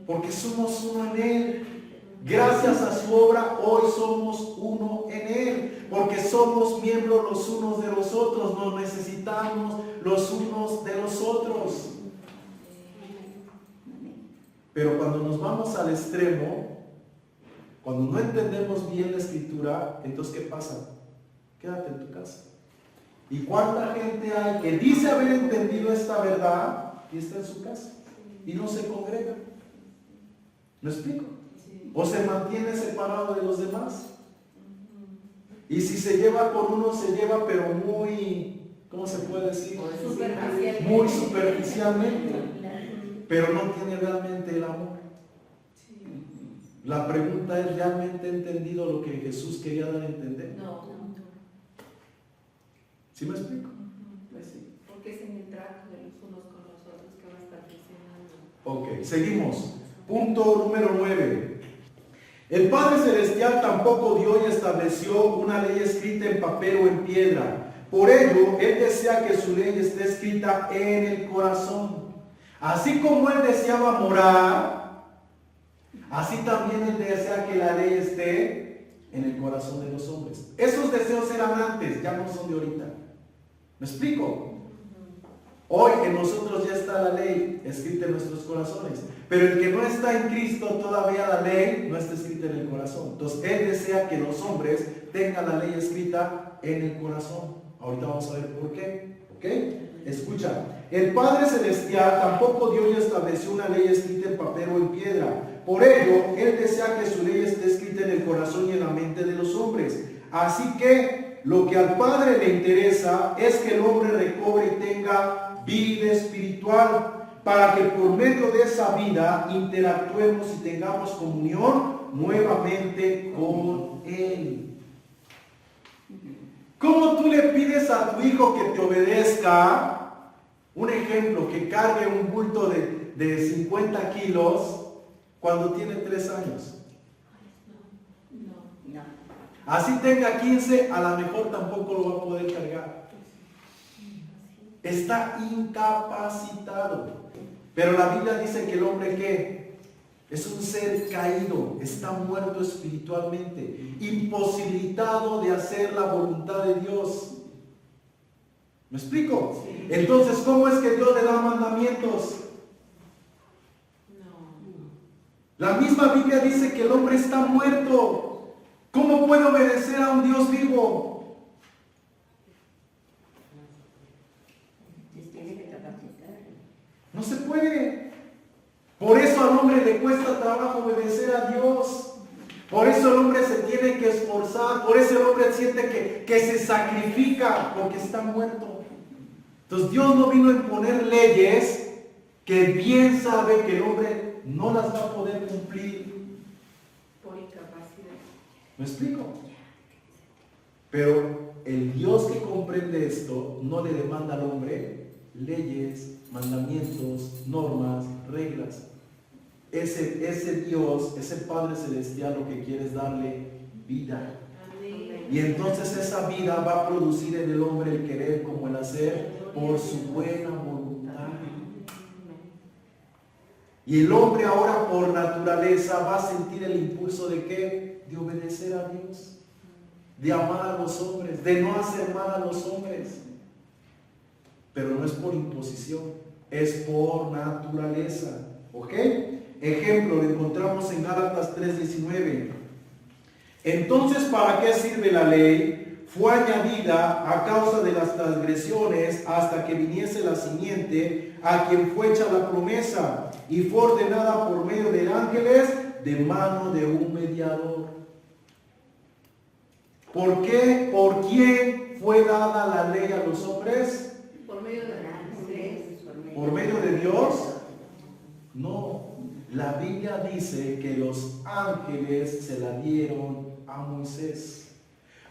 porque somos uno en Él. Gracias a su obra, hoy somos uno en Él, porque somos miembros los unos de los otros, nos necesitamos los unos de los otros. Pero cuando nos vamos al extremo, cuando no entendemos bien la Escritura, entonces ¿qué pasa? Quédate en tu casa. ¿Y cuánta gente hay que dice haber entendido esta verdad y está en su casa y no se congrega? ¿Me explico? O se mantiene separado de los demás. Y si se lleva con uno, se lleva pero muy, ¿cómo se puede decir? Muy superficialmente. Pero no tiene realmente el amor. La pregunta es, ¿realmente he entendido lo que Jesús quería dar a entender? No. ¿Sí me explico? Pues sí. Porque es en el trato de los unos con los otros que va a estar funcionando. Ok, seguimos. Punto número 9. El Padre Celestial tampoco dio y estableció una ley escrita en papel o en piedra. Por ello, Él desea que su ley esté escrita en el corazón. Así como Él deseaba morar, así también Él desea que la ley esté en el corazón de los hombres. Esos deseos eran antes, ya no son de ahorita. ¿Me explico? Hoy en nosotros ya está la ley escrita en nuestros corazones, pero el que no está en Cristo, todavía la ley no está escrita en el corazón. Entonces Él desea que los hombres tengan la ley escrita en el corazón. Ahorita vamos a ver por qué. ¿Ok? Escucha, el Padre Celestial tampoco dio y estableció una ley escrita en papel o en piedra. Por ello, Él desea que su ley esté escrita en el corazón y en la mente de los hombres. Así que lo que al Padre le interesa es que el hombre recobre y tenga vida espiritual, para que por medio de esa vida interactuemos y tengamos comunión nuevamente con Él. ¿Cómo tú le pides a tu hijo que te obedezca? Un ejemplo, que cargue un bulto de 50 kilos cuando tiene 3 años. No. Así tenga 15, a lo mejor tampoco lo va a poder cargar. Está incapacitado. Pero la Biblia dice que el hombre, ¿qué? Es un ser caído, está muerto espiritualmente, imposibilitado de hacer la voluntad de Dios. ¿Me explico? Sí. Entonces, ¿cómo es que Dios le da mandamientos? No. La misma Biblia dice que el hombre está muerto. ¿Cómo puede obedecer a un Dios vivo? No se puede. Por eso al hombre le cuesta trabajo obedecer a Dios. Por eso el hombre se tiene que esforzar. Por eso el hombre siente que se sacrifica, porque está muerto. Entonces Dios no vino a imponer leyes que bien sabe que el hombre no las va a poder cumplir. Por incapacidad. ¿Me explico? Pero el Dios que comprende esto no le demanda al hombre leyes, mandamientos, normas, reglas. Ese Dios, ese Padre Celestial, lo que quiere es darle vida. Amén. Y entonces esa vida va a producir en el hombre el querer como el hacer por su buena voluntad. Y el hombre ahora por naturaleza va a sentir el impulso de ¿qué? De obedecer a Dios, de amar a los hombres, de no hacer mal a los hombres. Pero no es por imposición, es por naturaleza. ¿Ok? Ejemplo, lo encontramos en Gálatas 3:19. Entonces, ¿para qué sirve la ley? Fue añadida a causa de las transgresiones hasta que viniese la simiente a quien fue hecha la promesa y fue ordenada por medio de ángeles de mano de un mediador. ¿Por qué? ¿Por quién fue dada la ley a los hombres? Por medio de ángeles. ¿Por medio de Dios? No. La Biblia dice que los ángeles se la dieron a Moisés.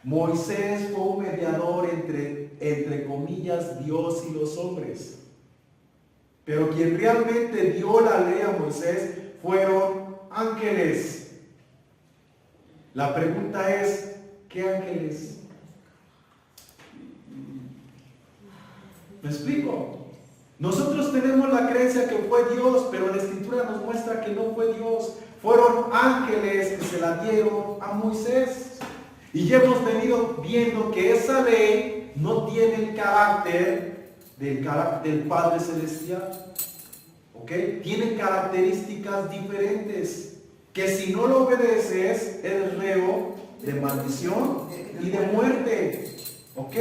Moisés fue un mediador entre comillas, Dios y los hombres. Pero quien realmente dio la ley a Moisés fueron ángeles. La pregunta es, ¿qué ángeles? ¿Me explico? Nosotros tenemos la creencia que fue Dios, pero la Escritura nos muestra que no fue Dios. Fueron ángeles que se la dieron a Moisés. Y ya hemos venido viendo que esa ley no tiene el carácter del Padre Celestial. ¿Ok? Tiene características diferentes. Que si no lo obedeces, eres reo de maldición y de muerte. ¿Ok?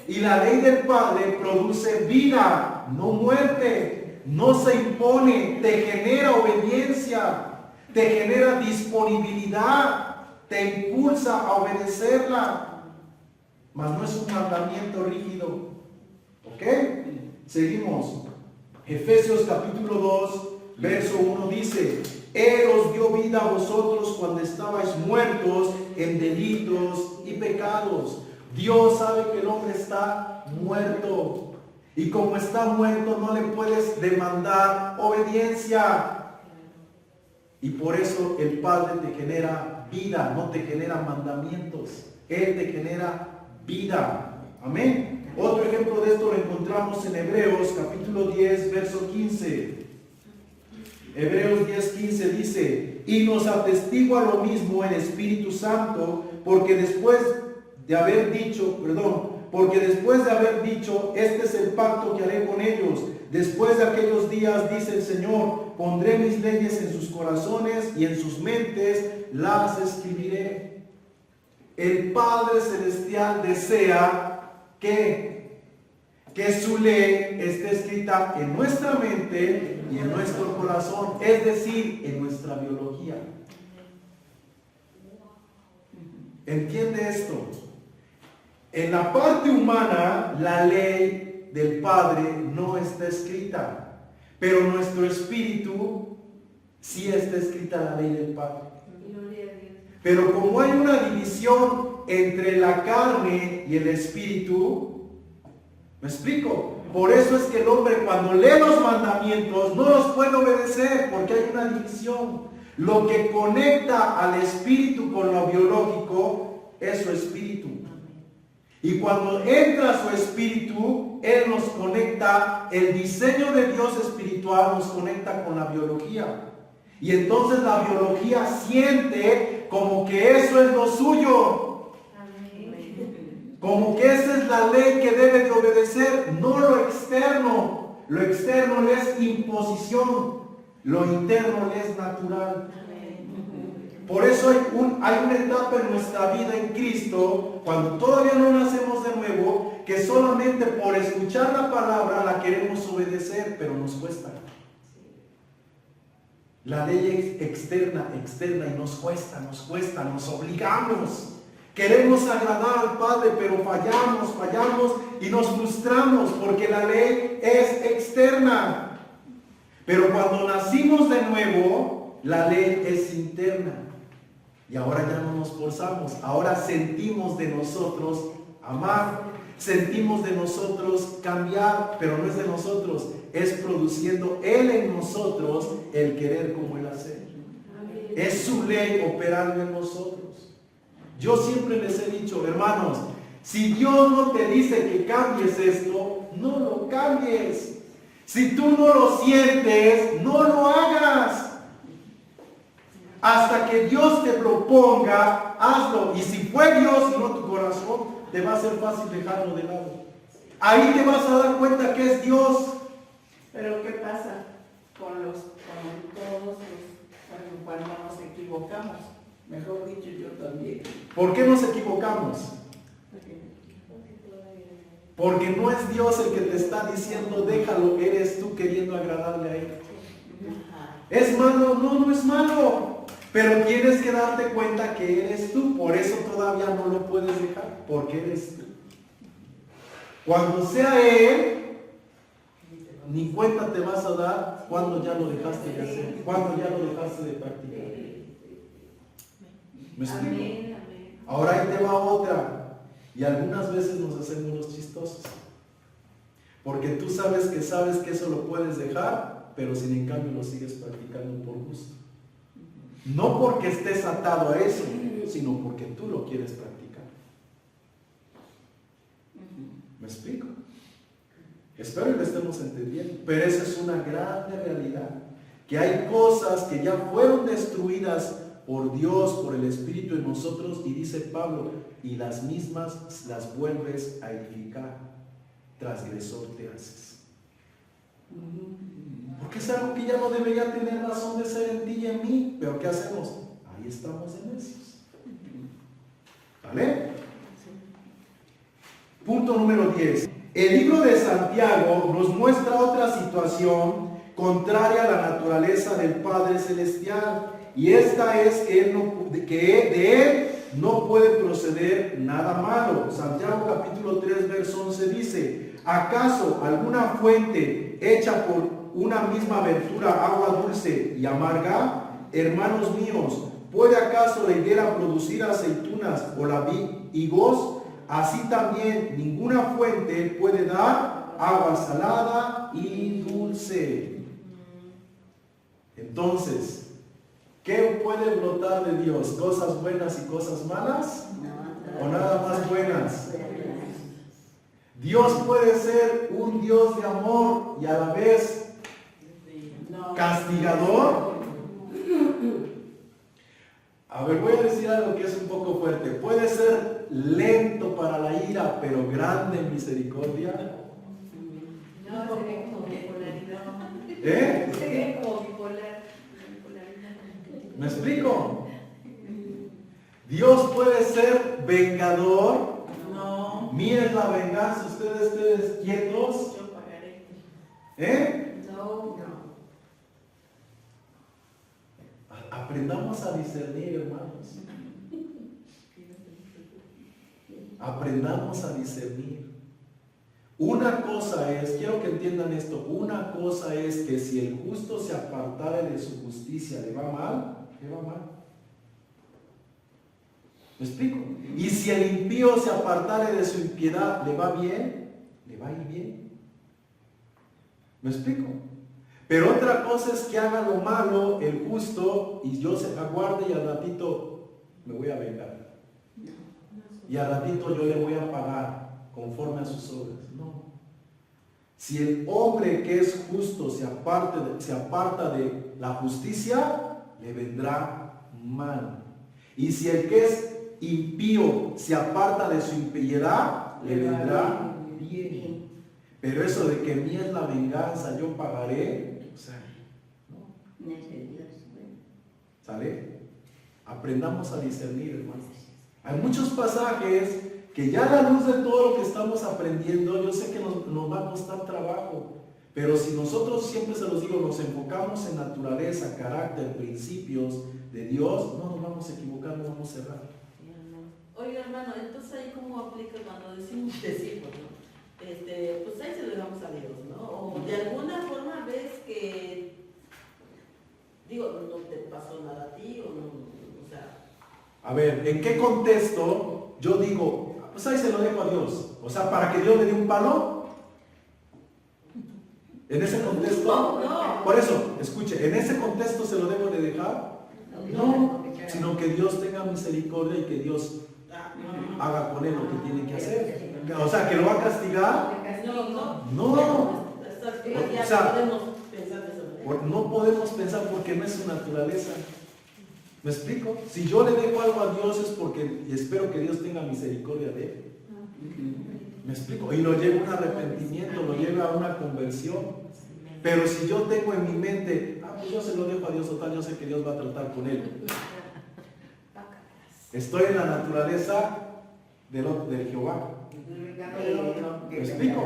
Y la ley del Padre produce vida, no muerte. No se impone, te genera obediencia, te genera disponibilidad, te impulsa a obedecerla. Mas no es un mandamiento rígido. ¿Ok? Seguimos. Efesios capítulo 2, verso 1 dice: Él os dio vida a vosotros cuando estabais muertos en delitos y pecados. Dios sabe que el hombre está muerto. Y como está muerto, no le puedes demandar obediencia. Y por eso el Padre te genera vida, no te genera mandamientos. Él te genera vida. Amén. Otro ejemplo de esto lo encontramos en Hebreos capítulo 10, verso 15. Hebreos 10, 15 dice: y nos atestigua lo mismo el Espíritu Santo, porque después de haber dicho, este es el pacto que haré con ellos. Después de aquellos días, dice el Señor, pondré mis leyes en sus corazones y en sus mentes las escribiré. El Padre Celestial desea que su ley esté escrita en nuestra mente y en nuestro corazón, es decir, en nuestra biología. ¿Entiende esto? En la parte humana, la ley del Padre no está escrita, pero nuestro espíritu sí está escrita la ley del Padre. Pero como hay una división entre la carne y el espíritu, ¿me explico? Por eso es que el hombre cuando lee los mandamientos no los puede obedecer, porque hay una división. Lo que conecta al espíritu con lo biológico es su espíritu. Y cuando entra su espíritu, Él nos conecta, el diseño de Dios espiritual nos conecta con la biología. Y entonces la biología siente como que eso es lo suyo. Como que esa es la ley que debe de obedecer, no lo externo. Lo externo le es imposición, lo interno le es natural. Por eso hay una etapa en nuestra vida en Cristo, cuando todavía no nacemos de nuevo, que solamente por escuchar la palabra la queremos obedecer, pero nos cuesta. La ley externa y nos cuesta, nos obligamos. Queremos agradar al Padre, pero fallamos y nos frustramos porque la ley es externa. Pero cuando nacimos de nuevo, la ley es interna. Y ahora ya no nos forzamos, ahora sentimos de nosotros amar, sentimos de nosotros cambiar, pero no es de nosotros, es produciendo Él en nosotros el querer como el hacer. Es su ley operando en nosotros. Yo siempre les he dicho, hermanos, si Dios no te dice que cambies esto, no lo cambies. Si tú no lo sientes, no lo hagas. Hasta que Dios te proponga, hazlo. Y si fue Dios y no tu corazón, te va a ser fácil dejarlo de lado. Ahí te vas a dar cuenta que es Dios. Pero ¿qué pasa con cuando nos equivocamos? Mejor dicho, yo también. ¿Por qué nos equivocamos? Porque no es Dios el que te está diciendo, déjalo, eres tú queriendo agradarle a Él. ¿Es malo? No es malo. Pero tienes que darte cuenta que eres tú. Por eso todavía no lo puedes dejar. Porque eres tú. Cuando sea Él, ni cuenta te vas a dar cuando ya lo dejaste de hacer. Cuando ya lo dejaste de practicar. ¿Me explico? Ahora ahí te va otra. Y algunas veces nos hacemos los chistosos. Porque tú sabes que eso lo puedes dejar, pero sin en cambio lo sigues practicando por gusto. No porque estés atado a eso, sino porque tú lo quieres practicar. ¿Me explico? Espero que lo estemos entendiendo. Pero esa es una grande realidad. Que hay cosas que ya fueron destruidas por Dios, por el Espíritu en nosotros, y dice Pablo, y las mismas las vuelves a edificar. Transgresor te haces. Porque es algo que ya no debería tener razón de ser en ti y en mí. Pero ¿qué hacemos? Ahí estamos en necios. ¿Vale? Punto número 10. El libro de Santiago nos muestra otra situación contraria a la naturaleza del Padre Celestial. Y esta es que de Él no puede proceder nada malo. Santiago capítulo 3, verso 11 dice: ¿acaso alguna fuente hecha por una misma abertura agua dulce y amarga? Hermanos míos, ¿puede acaso la higuera producir aceitunas o la vid higos? Así también ninguna fuente puede dar agua salada y dulce. Entonces, ¿qué puede brotar de Dios? ¿Cosas buenas y cosas malas? ¿O nada más buenas? Dios puede ser un Dios de amor y a la vez castigador. A ver, voy a decir algo que es un poco fuerte. Puede ser lento para la ira, pero grande en misericordia. No, sería como bipolaridad. ¿Eh? Sería como bipolaridad. ¿Me explico? Dios puede ser vengador. No. Mía es la venganza, ustedes quietos. Yo pagaré. ¿Eh? No. Aprendamos a discernir, hermanos. Aprendamos a discernir. Una cosa es, quiero que entiendan esto, una cosa es que si el justo se apartara de su justicia, ¿le va mal? ¿Le va mal? ¿Me explico? Y si el impío se apartara de su impiedad, ¿le va bien? ¿Le va a ir bien? ¿Me explico? Pero otra cosa es que haga lo malo el justo y yo se aguarde y al ratito me voy a vengar. Y al ratito yo le voy a pagar conforme a sus obras. No. Si el hombre que es justo se aparta de la justicia, le vendrá mal. Y si el que es impío se aparta de su impiedad, le vendrá bien. Pero eso de que mía es la venganza, yo pagaré, o sea, ¿no? ¿Sale? Aprendamos a discernir, hermanos. Hay muchos pasajes que ya a la luz de todo lo que estamos aprendiendo, yo sé que nos va a costar trabajo, pero si nosotros, siempre se los digo, nos enfocamos en naturaleza, carácter, principios de Dios, no nos vamos a equivocar, no vamos a errar. Oiga, hermano, entonces ahí cómo aplica cuando decimos decimos, ¿no? Pues ahí se lo dejamos a Dios, ¿no? O de alguna forma ves que, digo, no te pasó nada a ti, o no, o sea. A ver, ¿en qué contexto yo digo, pues ahí se lo dejo a Dios? O sea, ¿para que Dios le dé un palo? En ese contexto, No. por eso, escuche, ¿en ese contexto se lo debo de dejar? No, sino que Dios tenga misericordia y que Dios haga con él lo que tiene que hacer. O sea, ¿que lo va a castigar? No. O sea, podemos pensar de esa manera. No podemos pensar porque no es su naturaleza. ¿Me explico? Si yo le dejo algo a Dios es porque espero que Dios tenga misericordia de él. ¿Me explico? Y lo lleva a un arrepentimiento, lo lleva a una conversión. Pero si yo tengo en mi mente, pues yo se lo dejo a Dios, total, yo sé que Dios va a tratar con él. Estoy en la naturaleza del Jehová. ¿Me explico?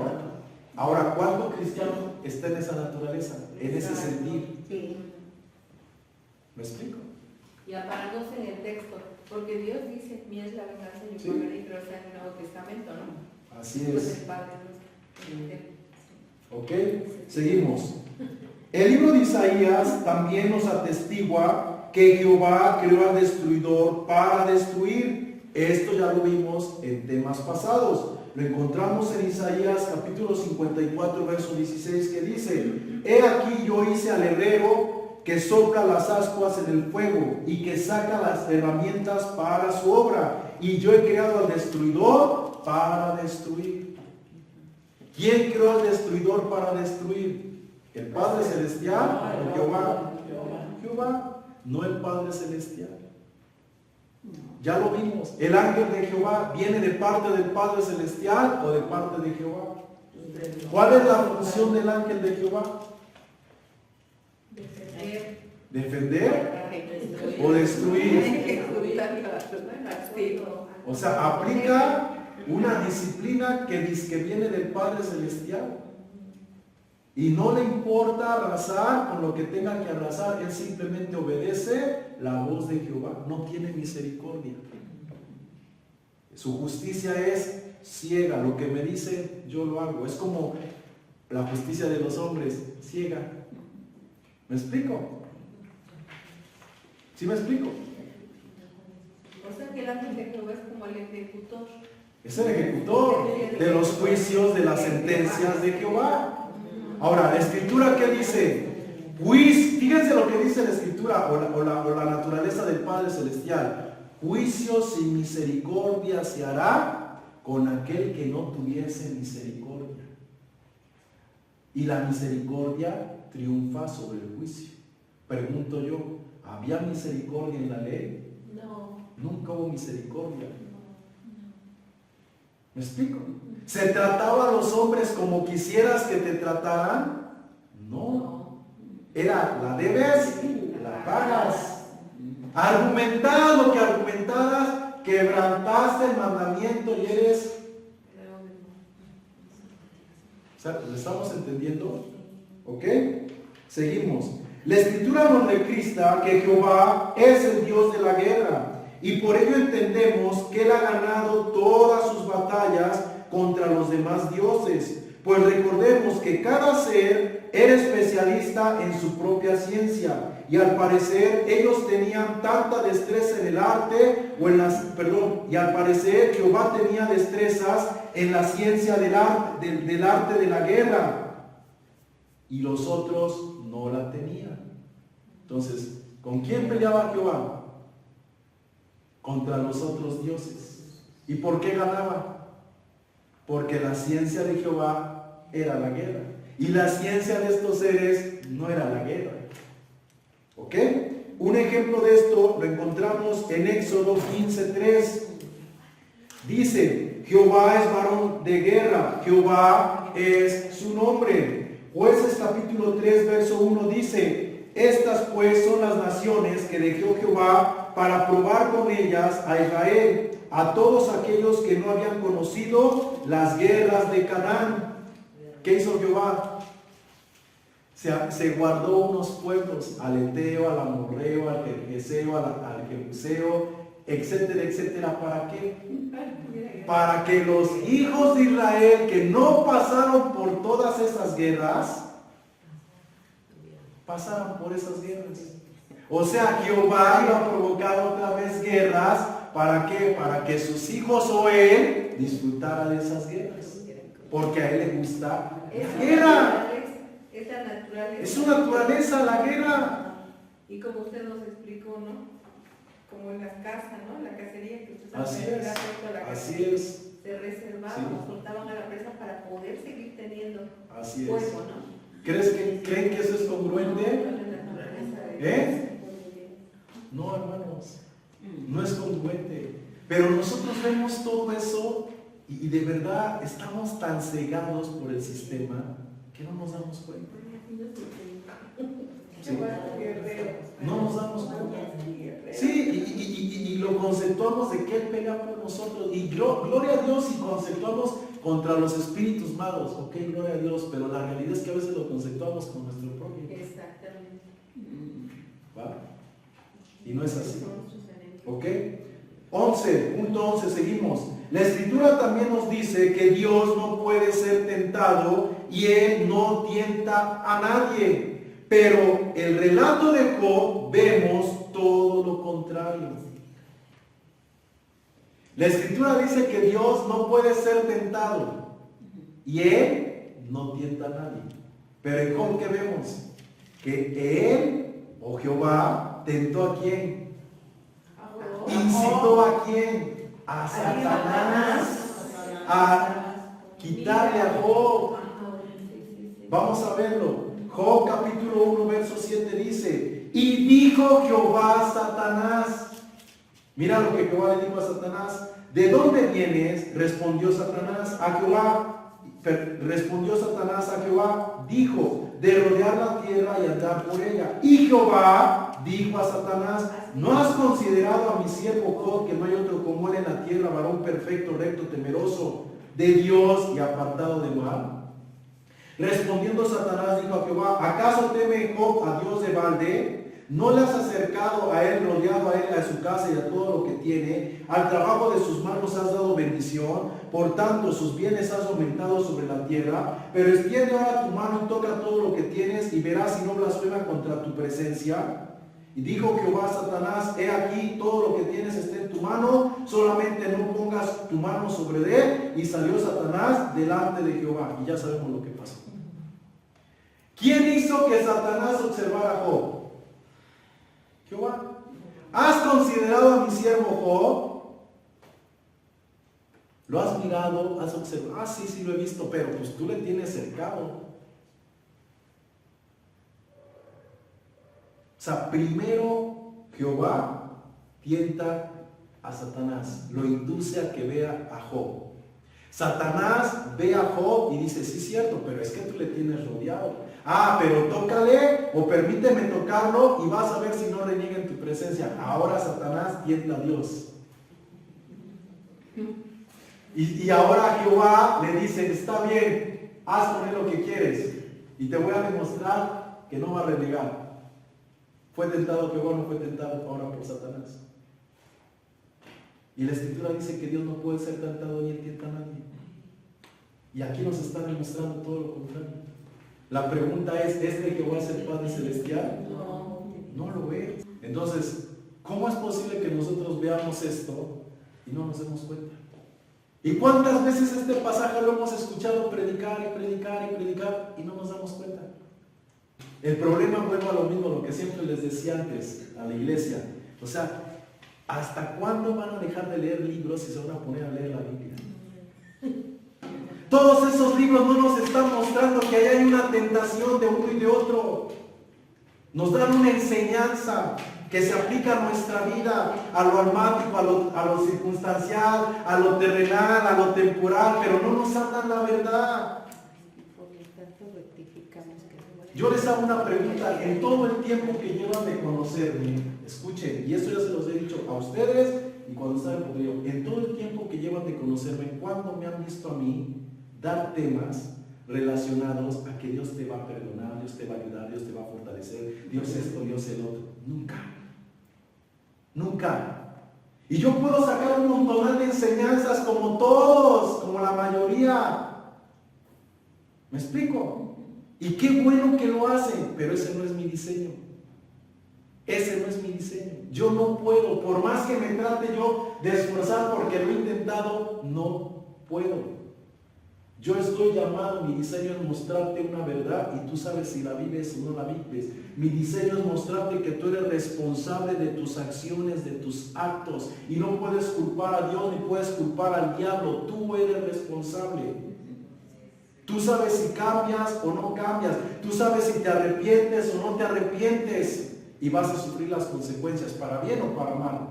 Ahora, ¿cuánto cristiano está en esa naturaleza? En ese sentir. ¿Me explico? Y amparándose en el texto, porque Dios dice, mía es la venganza, yo pagaré, pero está en el Nuevo Testamento, ¿no? Así Pues es. el Padre ¿Ok? Seguimos. El libro de Isaías también nos atestigua que Jehová creó al destruidor para destruir. Esto ya lo vimos en temas pasados. Lo encontramos en Isaías capítulo 54, verso 16, que dice: He aquí yo hice al herrero que sopla las ascuas en el fuego y que saca las herramientas para su obra. Y yo he creado al destruidor para destruir. ¿Quién creó al destruidor para destruir? ¿El Padre Celestial o Jehová? Jehová, no el Padre Celestial. Ya lo vimos. ¿El ángel de Jehová viene de parte del Padre Celestial o de parte de Jehová? ¿Cuál es la función del ángel de Jehová? ¿Defender o destruir? O sea, aplica una disciplina que viene del Padre Celestial. Y no le importa arrasar con lo que tenga que arrasar. Él simplemente obedece la voz de Jehová. No tiene misericordia. Su justicia es ciega. Lo que me dice, yo lo hago. Es como la justicia de los hombres, ciega. ¿Me explico? ¿Sí me explico? O sea que el ángel de Jehová es como el ejecutor. Es el ejecutor de los juicios, de las sentencias de Jehová. Ahora, la Escritura, ¿qué dice? Fíjense lo que dice la Escritura o la naturaleza del Padre Celestial. Juicio sin misericordia se hará con aquel que no tuviese misericordia. Y la misericordia triunfa sobre el juicio. Pregunto yo, ¿había misericordia en la ley? No. Nunca hubo misericordia. ¿Me explico? ¿Se trataba a los hombres como quisieras que te trataran? No. Era, la debes, la pagas. Argumentar lo que argumentaras, quebrantaste el mandamiento y eres... ¿Lo estamos entendiendo? ¿Ok? Seguimos. La Escritura nos registra que Jehová es el Dios de la guerra. Y por ello entendemos que Él ha ganado todas sus batallas contra los demás dioses. Pues recordemos que cada ser era especialista en su propia ciencia. Y al parecer ellos tenían tanta destreza en el arte, y al parecer Jehová tenía destrezas en la ciencia del arte de la guerra. Y los otros no la tenían. Entonces, ¿con quién peleaba Jehová? Contra los otros dioses. ¿Y por qué ganaba? Porque la ciencia de Jehová era la guerra. Y la ciencia de estos seres no era la guerra. ¿Ok? Un ejemplo de esto lo encontramos en Éxodo 15:3. Dice, Jehová es varón de guerra, Jehová es su nombre. Jueces capítulo 3, verso 1 dice, estas pues son las naciones que dejó Jehová para probar con ellas a Israel, a todos aquellos que no habían conocido las guerras de Canaán. ¿Qué hizo Jehová? Se guardó unos pueblos, al Eteo, al Amorreo, al Gergeseo, al Jebuseo, etcétera, etcétera. ¿Para qué? Para que los hijos de Israel que no pasaron por todas esas guerras, pasaran por esas guerras. O sea, Jehová iba a provocar otra vez guerras. ¿Para qué? Para que sus hijos o él disfrutara de esas guerras. Porque a él le gusta la guerra. Es su naturaleza la guerra. Y como usted nos explicó, ¿no? Como en las casas, ¿no? La cacería que usted Así sabe, es. Así es. se reservaban, Sí. soltaban a la presa para poder seguir teniendo Así es. fuego, ¿no? ¿Creen que eso es congruente? ¿Eh? No, hermanos. No es congruente. Pero nosotros vemos todo eso y de verdad estamos tan cegados por el sistema que no nos damos cuenta. ¿Sí? No nos damos cuenta. Sí, y lo conceptuamos de que Él pelea por nosotros. Y gloria a Dios si conceptuamos contra los espíritus malos. Ok, gloria a Dios, pero la realidad es que a veces lo conceptuamos con nuestro propio. Exactamente. ¿Va? Y no es así. ¿Ok? 11, seguimos. La Escritura también nos dice que Dios no puede ser tentado y Él no tienta a nadie. Pero el relato de Job vemos todo lo contrario. La Escritura dice que Dios no puede ser tentado y Él no tienta a nadie. Pero en Job, ¿qué vemos? Que Él o Jehová tentó a quién? ¿Incitó a quién? A Satanás a quitarle a Job. Vamos a verlo. Job capítulo 1 verso 7 dice: y dijo Jehová a Satanás. Mira lo que Jehová le dijo a Satanás: ¿de dónde vienes? Respondió Satanás a Jehová. Respondió Satanás a Jehová, dijo: de rodear la tierra y andar por ella. Y Jehová dijo a Satanás: ¿no has considerado a mi siervo Job, que no hay otro como él en la tierra, varón perfecto, recto, temeroso de Dios y apartado de mal? Respondiendo Satanás dijo a Jehová: ¿acaso teme Job a Dios de balde? ¿No le has acercado a él, rodeado a él, a su casa y a todo lo que tiene? Al trabajo de sus manos has dado bendición, por tanto sus bienes has aumentado sobre la tierra. Pero extiende ahora tu mano y toca todo lo que tienes, y verás si no blasfema contra tu presencia. Y dijo Jehová a Satanás: he aquí, todo lo que tienes está en tu mano, solamente no pongas tu mano sobre él. Y salió Satanás delante de Jehová. Y ya sabemos lo que pasó. ¿Quién hizo que Satanás observara a Job? Jehová. ¿Has considerado a mi siervo Job? ¿Lo has mirado? ¿Has observado? Sí, lo he visto, pero pues tú le tienes cercado. O sea, primero Jehová tienta a Satanás, lo induce a que vea a Job. Satanás ve a Job y dice: sí, cierto, pero es que tú le tienes rodeado. Pero tócale o permíteme tocarlo y vas a ver si no reniega en tu presencia. Ahora Satanás tienta a Dios. Y ahora Jehová le dice: está bien, haz con él lo que quieres y te voy a demostrar que no va a renegar. ¿Fue tentado Jehová o no fue tentado ahora por Satanás? Y la Escritura dice que Dios no puede ser tentado ni él tienta a nadie. Y aquí nos está demostrando todo lo contrario. La pregunta es de Jehová es el Padre Celestial? No lo es. Entonces, ¿cómo es posible que nosotros veamos esto y no nos demos cuenta? ¿Y cuántas veces este pasaje lo hemos escuchado predicar y predicar y predicar y no nos damos cuenta? El problema, vuelvo a lo mismo, lo que siempre les decía antes a la iglesia. O sea, ¿hasta cuándo van a dejar de leer libros y se van a poner a leer la Biblia? Todos esos libros no nos están mostrando que ahí hay una tentación de uno y de otro. Nos dan una enseñanza que se aplica a nuestra vida, a lo almático, a lo circunstancial, a lo terrenal, a lo temporal, pero no nos hablan la verdad. Yo les hago una pregunta: en todo el tiempo que llevan de conocerme, escuchen, y esto ya se los he dicho a ustedes y cuando estaban conmigo, en todo el tiempo que llevan de conocerme, ¿cuándo me han visto a mí dar temas relacionados a que Dios te va a perdonar, Dios te va a ayudar, Dios te va a fortalecer, Dios esto, Dios el otro? Nunca. Nunca. Y yo puedo sacar un montón de enseñanzas como todos, como la mayoría. ¿Me explico? Y qué bueno que lo hacen, pero ese no es mi diseño. Ese no es mi diseño. Yo no puedo, por más que me trate yo de esforzar porque lo he intentado, no puedo. Yo estoy llamado, mi diseño es mostrarte una verdad y tú sabes si la vives o no la vives. Mi diseño es mostrarte que tú eres responsable de tus acciones, de tus actos, y no puedes culpar a Dios ni puedes culpar al diablo. Tú eres responsable. Tú sabes si cambias o no cambias. Tú sabes si te arrepientes o no te arrepientes. Y vas a sufrir las consecuencias, para bien o para mal.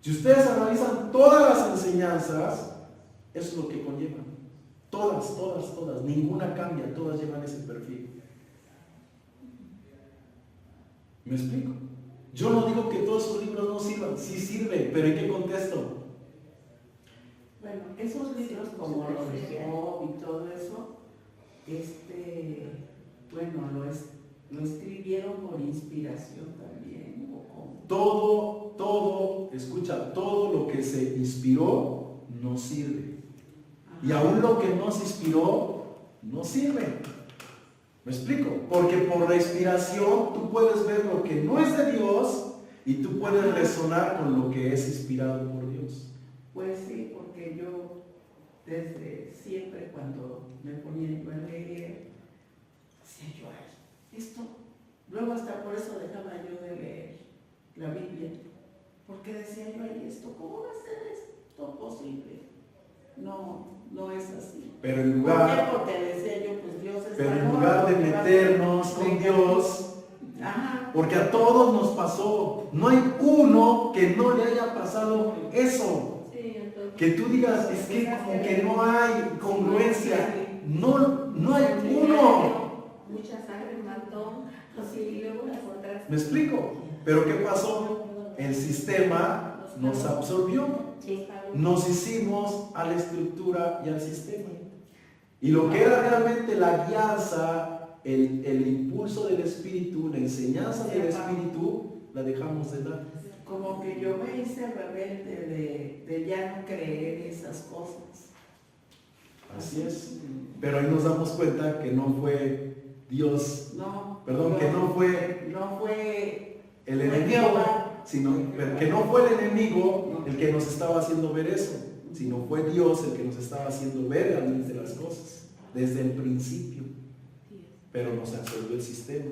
Si ustedes analizan todas las enseñanzas, eso es lo que conllevan. Todas. Ninguna cambia, todas llevan ese perfil. ¿Me explico? Yo no digo que todos esos libros no sirvan. Sí sirven, pero ¿en qué contexto? Bueno, esos libros como los de Job y todo eso, lo escribieron por inspiración también, ¿o cómo? Todo, escucha, todo lo que se inspiró no sirve. Y aún lo que no se inspiró no sirve. ¿Me explico? Porque por la inspiración tú puedes ver lo que no es de Dios y tú puedes resonar con lo que es inspirado por Dios. Pues sí, porque yo desde siempre cuando me ponía yo a leer, decía yo: ay, esto Luego hasta por eso dejaba yo de leer la Biblia, porque decía yo, ay, esto, ¿cómo va a ser esto posible? No, no es así. Pero en ¿Por lugar, qué? Porque decía yo, pues Dios es pero en amor, lugar de porque va a meternos ser- con Dios, Ajá. porque a todos nos pasó, no hay uno que no le haya pasado eso. Sí, entonces. Que tú digas, es que como que no hay congruencia, no hay uno. Mucha sangre mató, así, y luego la contraste. ¿Me explico? Pero ¿qué pasó? El sistema nos absorbió. Nos hicimos a la estructura y al sistema. Y lo que era realmente la guianza, el impulso del Espíritu, la enseñanza del Espíritu, la dejamos de lado. Como que yo me hice rebelde de ya no creer esas cosas. Así es. Pero ahí nos damos cuenta que no fue Dios, No, que no fue el enemigo, sino que no fue el enemigo el que nos estaba haciendo ver eso, sino fue Dios el que nos estaba haciendo ver realmente las cosas desde el principio, pero nos absorbió el sistema.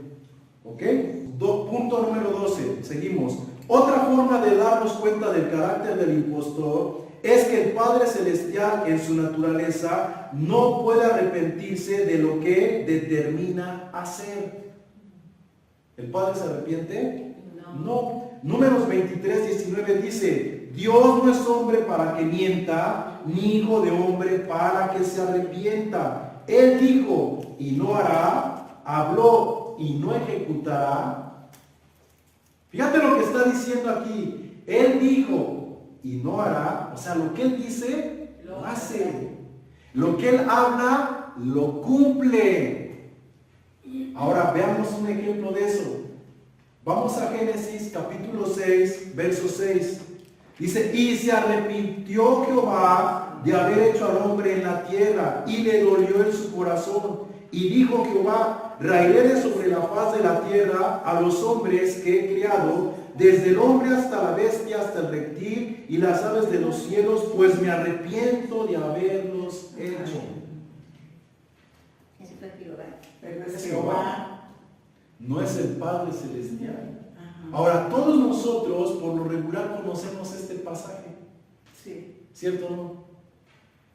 ¿Ok? Punto número 12, seguimos. Otra forma de darnos cuenta del carácter del impostor es que el Padre Celestial en su naturaleza no puede arrepentirse de lo que determina hacer. ¿El Padre se arrepiente? No. Números 23, 19 dice, Dios no es hombre para que mienta, ni hijo de hombre para que se arrepienta. Él dijo y no hará, habló y no ejecutará. Fíjate lo que está diciendo aquí. Él dijo y no hará, o sea, lo que él dice, lo hace. Lo que él habla, lo cumple. Ahora veamos un ejemplo de eso. Vamos a Génesis capítulo 6, verso 6. Dice, y se arrepintió Jehová de haber hecho al hombre en la tierra, y le dolió en su corazón. Y dijo Jehová, raeré sobre la faz de la tierra a los hombres que he criado, desde el hombre hasta la bestia, hasta el reptil y las aves de los cielos, pues me arrepiento de haberlos hecho. Pero es Jehová. No es el Padre Celestial. Ajá. Ahora, todos nosotros por lo regular conocemos este pasaje, Sí, ¿cierto o no?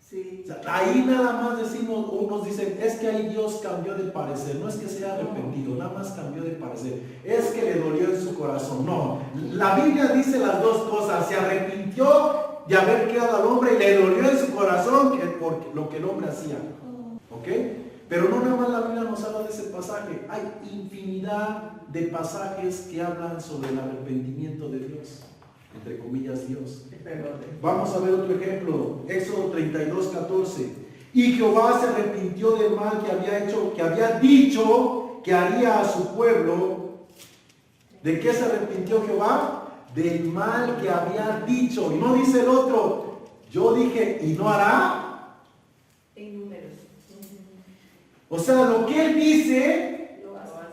sí. O sea, ahí nada más decimos, unos dicen, es que ahí Dios cambió de parecer, no es que se haya arrepentido, nada más cambió de parecer, es que le dolió en su corazón. No, la Biblia dice las dos cosas, se arrepintió de haber creado al hombre y le dolió en su corazón por lo que el hombre hacía. ¿Ok? Pero no nada más la Biblia nos habla de ese pasaje, hay infinidad de pasajes que hablan sobre el arrepentimiento de Dios, entre comillas Dios. Vamos a ver otro ejemplo, Éxodo 32, 14. Y Jehová se arrepintió del mal que había hecho, que había dicho que haría a su pueblo. ¿De qué se arrepintió Jehová? Del mal que había dicho. Y no dice el otro, yo dije, ¿y no hará? En números. O sea, lo que él dice,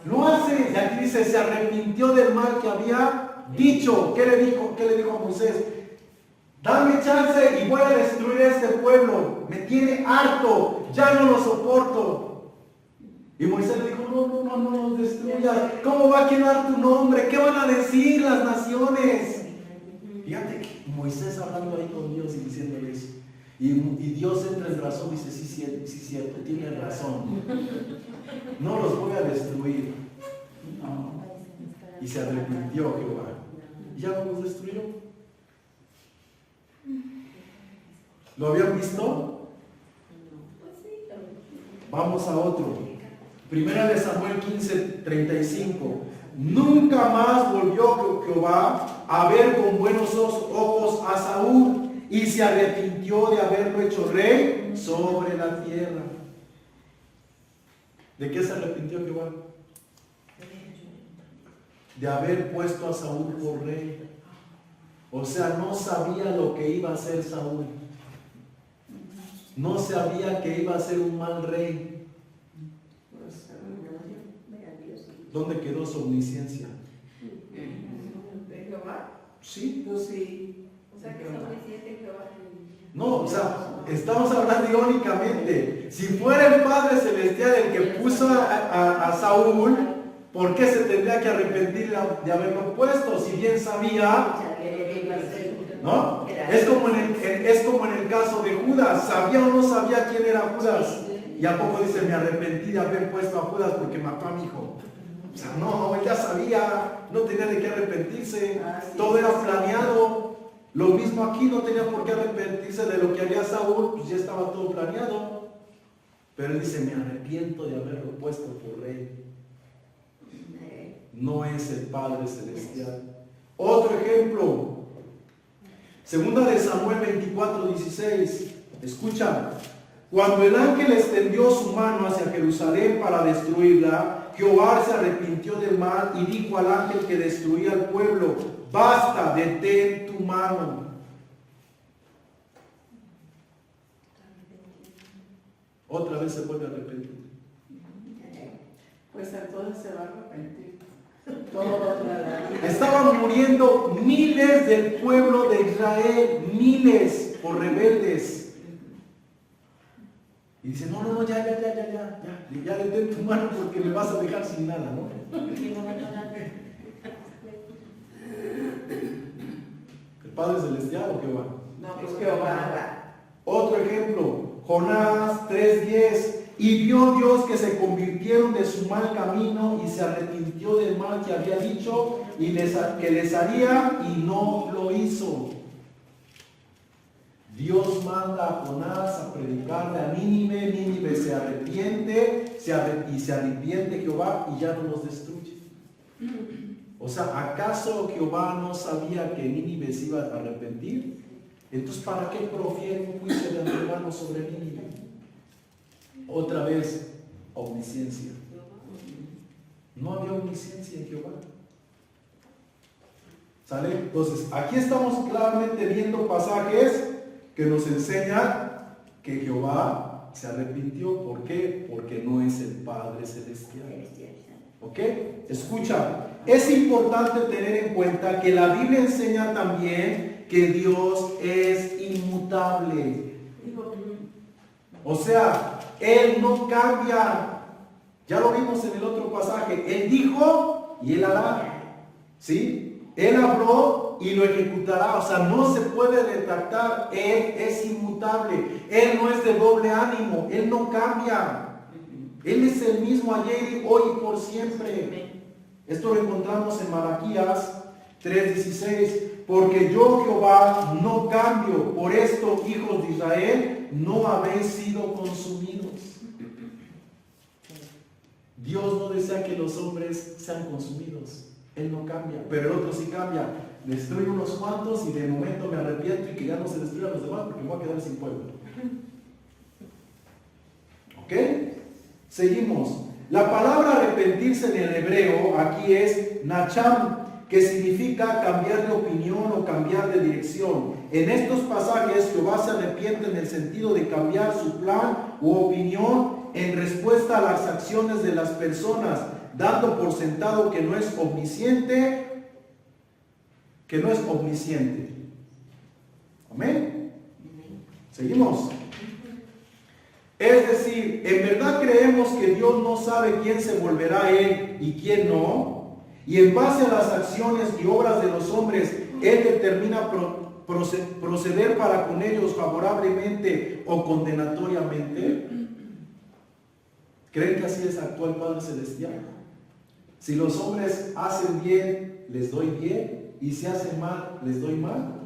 lo hace. Y aquí dice, se arrepintió del mal que había dicho. ¿Qué le dijo? ¿Qué le dijo a Moisés? Dame chance y voy a destruir a este pueblo. Me tiene harto, ya no lo soporto. Y Moisés le dijo, no los destruyas. ¿Cómo va a quedar tu nombre? ¿Qué van a decir las naciones? Fíjate que Moisés hablando ahí con Dios y diciéndole eso. Y Dios entra en razón y dice, sí, cierto, tienes razón. No los voy a destruir. No. Y se arrepintió Jehová. Y ya no los destruyó. ¿Lo habían visto? Vamos a otro. Primera de Samuel 15, 35. Nunca más volvió Jehová a ver con buenos ojos a Saúl, y se arrepintió de haberlo hecho rey sobre la tierra. ¿De qué se arrepintió Jehová? De haber puesto a Saúl por rey. O sea, no sabía lo que iba a hacer Saúl. No sabía que iba a ser un mal rey. ¿Dónde quedó su omnisciencia? ¿De Jehová? Sí. Pues sí. O sea, que es omnisciente Jehová. No, o sea, estamos hablando irónicamente. Si fuera el Padre Celestial el que puso a Saúl ¿Por qué se tendría que arrepentir de haberlo puesto? Si bien sabía, ¿no? Es como en el caso de Judas. ¿Sabía o no sabía quién era Judas? Y a poco dice, me arrepentí de haber puesto a Judas porque mató a mi hijo. O sea, no, él ya sabía, no tenía de qué arrepentirse. Todo era planeado. Lo mismo aquí, no tenía por qué arrepentirse de lo que haría Saúl, pues ya estaba todo planeado. Pero él dice, me arrepiento de haberlo puesto por rey. No es el Padre Celestial. Otro ejemplo, 2 de Samuel 24:16. Escucha, cuando el ángel extendió su mano hacia Jerusalén para destruirla, Jehová se arrepintió del mal y dijo al ángel que destruía al pueblo, basta, detén tu mano. Otra vez se vuelve a arrepentir. Pues entonces se va a arrepentir. Toda la vida. Estaban muriendo miles del pueblo de Israel, miles por rebeldes. Y dice, no, ya detén tu mano porque me vas a dejar sin nada, ¿no? ¿El Padre Celestial o Jehová? No, pues Jehová. Otro ejemplo, Jonás 3:10. Y vio Dios que se convirtieron de su mal camino y se arrepintió del mal que había dicho y que les haría y no lo hizo. Dios manda a Jonás a predicarle a Nínive. Nínive se arrepiente y se arrepiente Jehová y ya no los destruye. O sea, ¿acaso Jehová no sabía que Nínive se iba a arrepentir? Entonces, ¿para qué profiere un juicio de antemano sobre Nínive? Otra vez, omnisciencia. No había omnisciencia en Jehová. ¿Sale? Entonces, aquí estamos claramente viendo pasajes que nos enseñan que Jehová se arrepintió. ¿Por qué? Porque no es el Padre Celestial. ¿Ok? Escucha, es importante tener en cuenta que la Biblia enseña también que Dios es inmutable. O sea, Él no cambia. Ya lo vimos en el otro pasaje. Él dijo y Él hará. ¿Sí? Él habló y lo ejecutará. O sea, no se puede retractar. Él es inmutable. Él no es de doble ánimo. Él no cambia. Él es el mismo ayer, hoy y por siempre. Esto lo encontramos en Malaquías 3:16. Porque yo, Jehová, no cambio. Por esto, hijos de Israel, no habéis sido consumidos. Dios no desea que los hombres sean consumidos. Él no cambia, pero el otro sí cambia. Destruyo unos cuantos y de momento me arrepiento y que ya no se destruyan los demás porque me voy a quedar sin pueblo. ¿Ok? Seguimos. La palabra arrepentirse en el hebreo aquí es nacham, que significa cambiar de opinión o cambiar de dirección. En estos pasajes Jehová se arrepiente en el sentido de cambiar su plan u opinión en respuesta a las acciones de las personas, dando por sentado que no es omnisciente, Amén. Seguimos. Es decir, ¿en verdad creemos que Dios no sabe quién se volverá a Él y quién no? Y en base a las acciones y obras de los hombres, Él determina proceder para con ellos favorablemente o condenatoriamente. ¿Creen que así es actual Padre Celestial? Si los hombres hacen bien, les doy bien, y si hacen mal, les doy mal.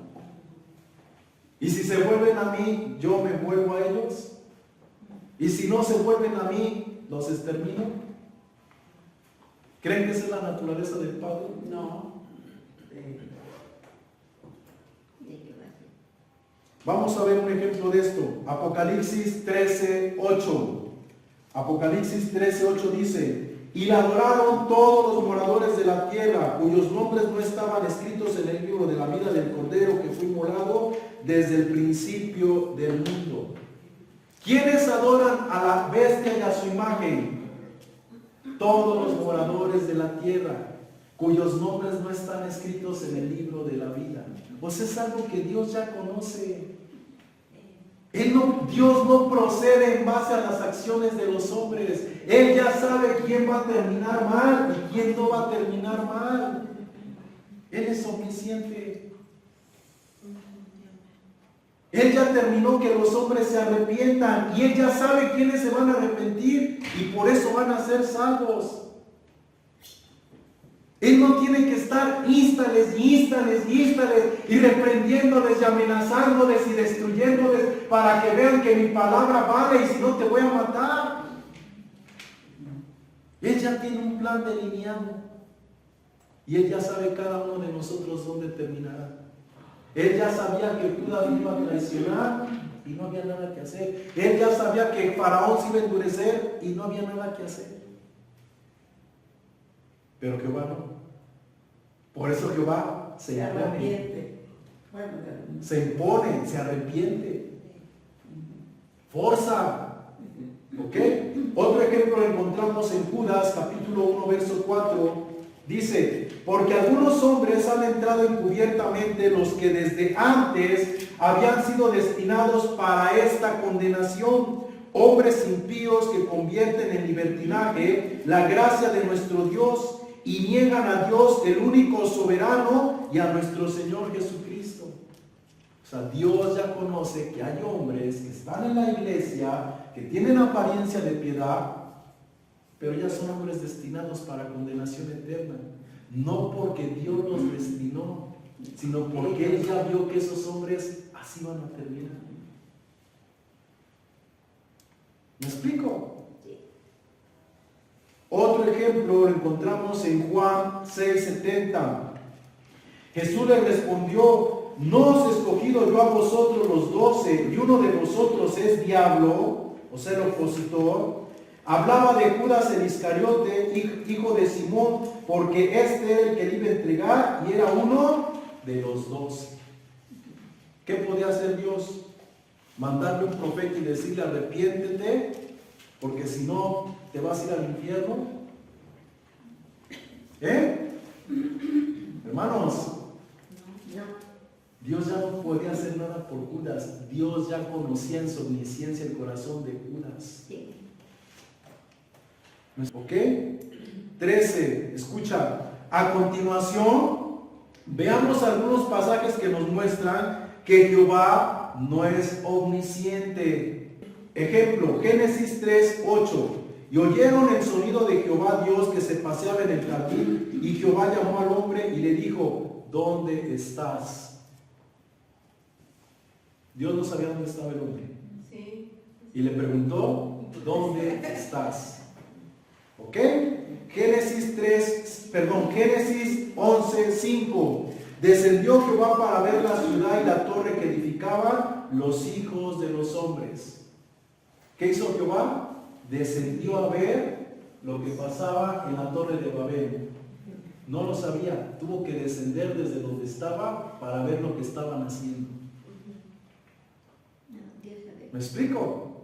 Y si se vuelven a mí, yo me vuelvo a ellos. Y si no se vuelven a mí, los extermino. ¿Creen que esa es la naturaleza del Padre? No. Vamos a ver un ejemplo de esto. Apocalipsis 13:8. Apocalipsis 13:8 dice: y la adoraron todos los moradores de la tierra, cuyos nombres no estaban escritos en el libro de la vida del Cordero que fue inmolado desde el principio del mundo. ¿Quiénes adoran a la bestia y a su imagen? Todos los moradores de la tierra, cuyos nombres no están escritos en el libro de la vida. Pues es algo que Dios ya conoce. Dios no procede en base a las acciones de los hombres. Él ya sabe quién va a terminar mal y y Él no va a terminar mal. Él es omnisciente. Él ya terminó que los hombres se arrepientan y Él ya sabe quiénes se van a arrepentir y por eso van a ser salvos. Él no tiene que estar instales y reprendiéndoles y amenazándoles y destruyéndoles para que vean que mi palabra vale y si no te voy a matar. Él ya tiene un plan delineado y Él ya sabe cada uno de nosotros dónde terminará. Él ya sabía que Judas iba a traicionar y no había nada que hacer. Él ya sabía que Faraón se iba a endurecer y no había nada que hacer. Pero Jehová no. Por eso Jehová se arrepiente. Se impone, se arrepiente. Forza. ¿Ok? Otro ejemplo lo encontramos en Judas, capítulo 1, verso 4. Dice, porque algunos hombres han entrado encubiertamente, los que desde antes habían sido destinados para esta condenación, hombres impíos que convierten en libertinaje la gracia de nuestro Dios y niegan a Dios, el único soberano, y a nuestro Señor Jesucristo. O sea, Dios ya conoce que hay hombres que están en la iglesia, que tienen apariencia de piedad, pero ya son hombres destinados para condenación eterna. No porque Dios los destinó, sino porque Él ya vio que esos hombres así van a terminar. ¿Me explico? Otro ejemplo lo encontramos en Juan 6:70. Jesús le respondió, ¿no os he escogido yo a vosotros los 12 y uno de vosotros es diablo, o sea el opositor? Hablaba de Judas el Iscariote, hijo de Simón, porque este era el que le iba a entregar y era uno de los 12. ¿Qué podía hacer Dios? Mandarle un profeta y decirle arrepiéntete, porque si no te vas a ir al infierno. Hermanos, Dios ya no podía hacer nada por Judas. Dios ya conocía en su omnisciencia el corazón de Judas. ¿Ok? 13. Escucha. A continuación, veamos algunos pasajes que nos muestran que Jehová no es omnisciente. Ejemplo, Génesis 3:8. Y oyeron el sonido de Jehová Dios que se paseaba en el jardín, y Jehová llamó al hombre y le dijo, ¿dónde estás? Dios no sabía dónde estaba el hombre. Sí. Y le preguntó, ¿dónde estás? ¿Ok? Génesis 11:5. Descendió Jehová para ver la ciudad y la torre que edificaban los hijos de los hombres. ¿Qué hizo Jehová? Descendió a ver lo que pasaba en la torre de Babel. No lo sabía, tuvo que descender desde donde estaba para ver lo que estaban haciendo. ¿Me explico?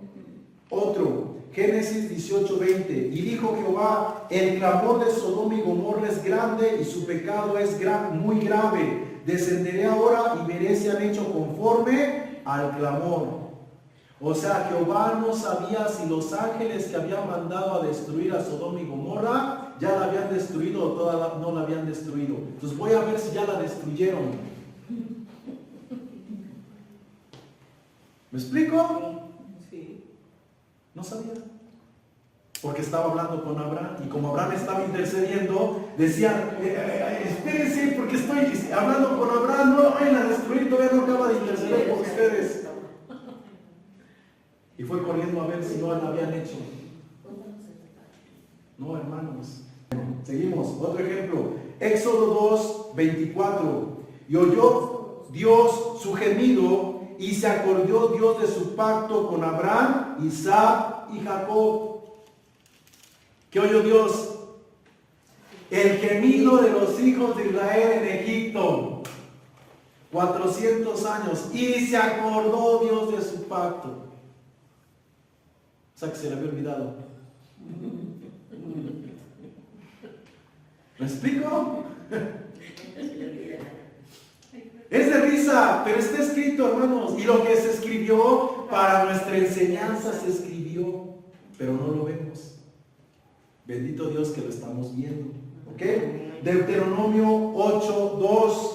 Otro, Génesis 18:20. Y dijo Jehová, el clamor de Sodoma y Gomorra es grande y su pecado es muy grave. Descenderé ahora y veré si han hecho conforme al clamor. O sea, Jehová no sabía si los ángeles que habían mandado a destruir a Sodoma y Gomorra ya la habían destruido o no la habían destruido. Entonces voy a ver si ya la destruyeron. ¿Me explico? Sí. No sabía. Porque estaba hablando con Abraham y como Abraham estaba intercediendo, decía, espérense porque estoy hablando con Abraham, no vayan a destruir, todavía no acaba de interceder por ustedes. Y fue corriendo a ver si no la habían hecho. No, hermanos. Seguimos. Otro ejemplo. Éxodo 2:24. Y oyó Dios su gemido y se acordó Dios de su pacto con Abraham, Isaac y Jacob. ¿Qué oyó Dios? El gemido de los hijos de Israel en Egipto. 400 años. Y se acordó Dios de su pacto. O sea que se le había olvidado. ¿Me explico? Es de risa, pero está escrito, hermanos. Y lo que se escribió para nuestra enseñanza se escribió, pero no lo vemos. Bendito Dios que lo estamos viendo. ¿Ok? Deuteronomio 8:2.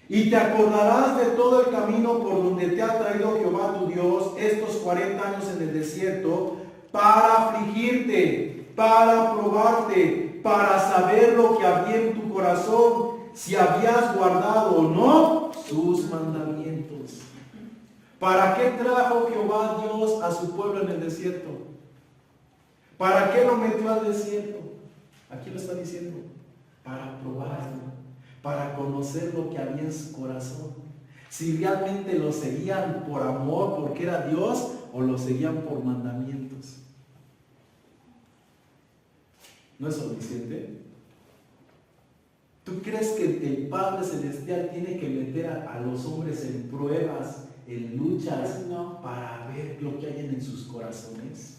Y te acordarás de todo el camino por donde te ha traído Jehová tu Dios estos 40 años en el desierto, para afligirte, para probarte, para saber lo que había en tu corazón, si habías guardado o no sus mandamientos. ¿Para qué trajo Jehová Dios a su pueblo en el desierto? ¿Para qué lo metió al desierto? Aquí lo está diciendo. Para probarlo, para conocer lo que había en su corazón. Si realmente lo seguían por amor, porque era Dios, o lo seguían por mandamientos. ¿No es omnisciente? ¿Tú crees que el Padre Celestial tiene que meter a los hombres en pruebas, en luchas, No. para ver lo que hay en sus corazones?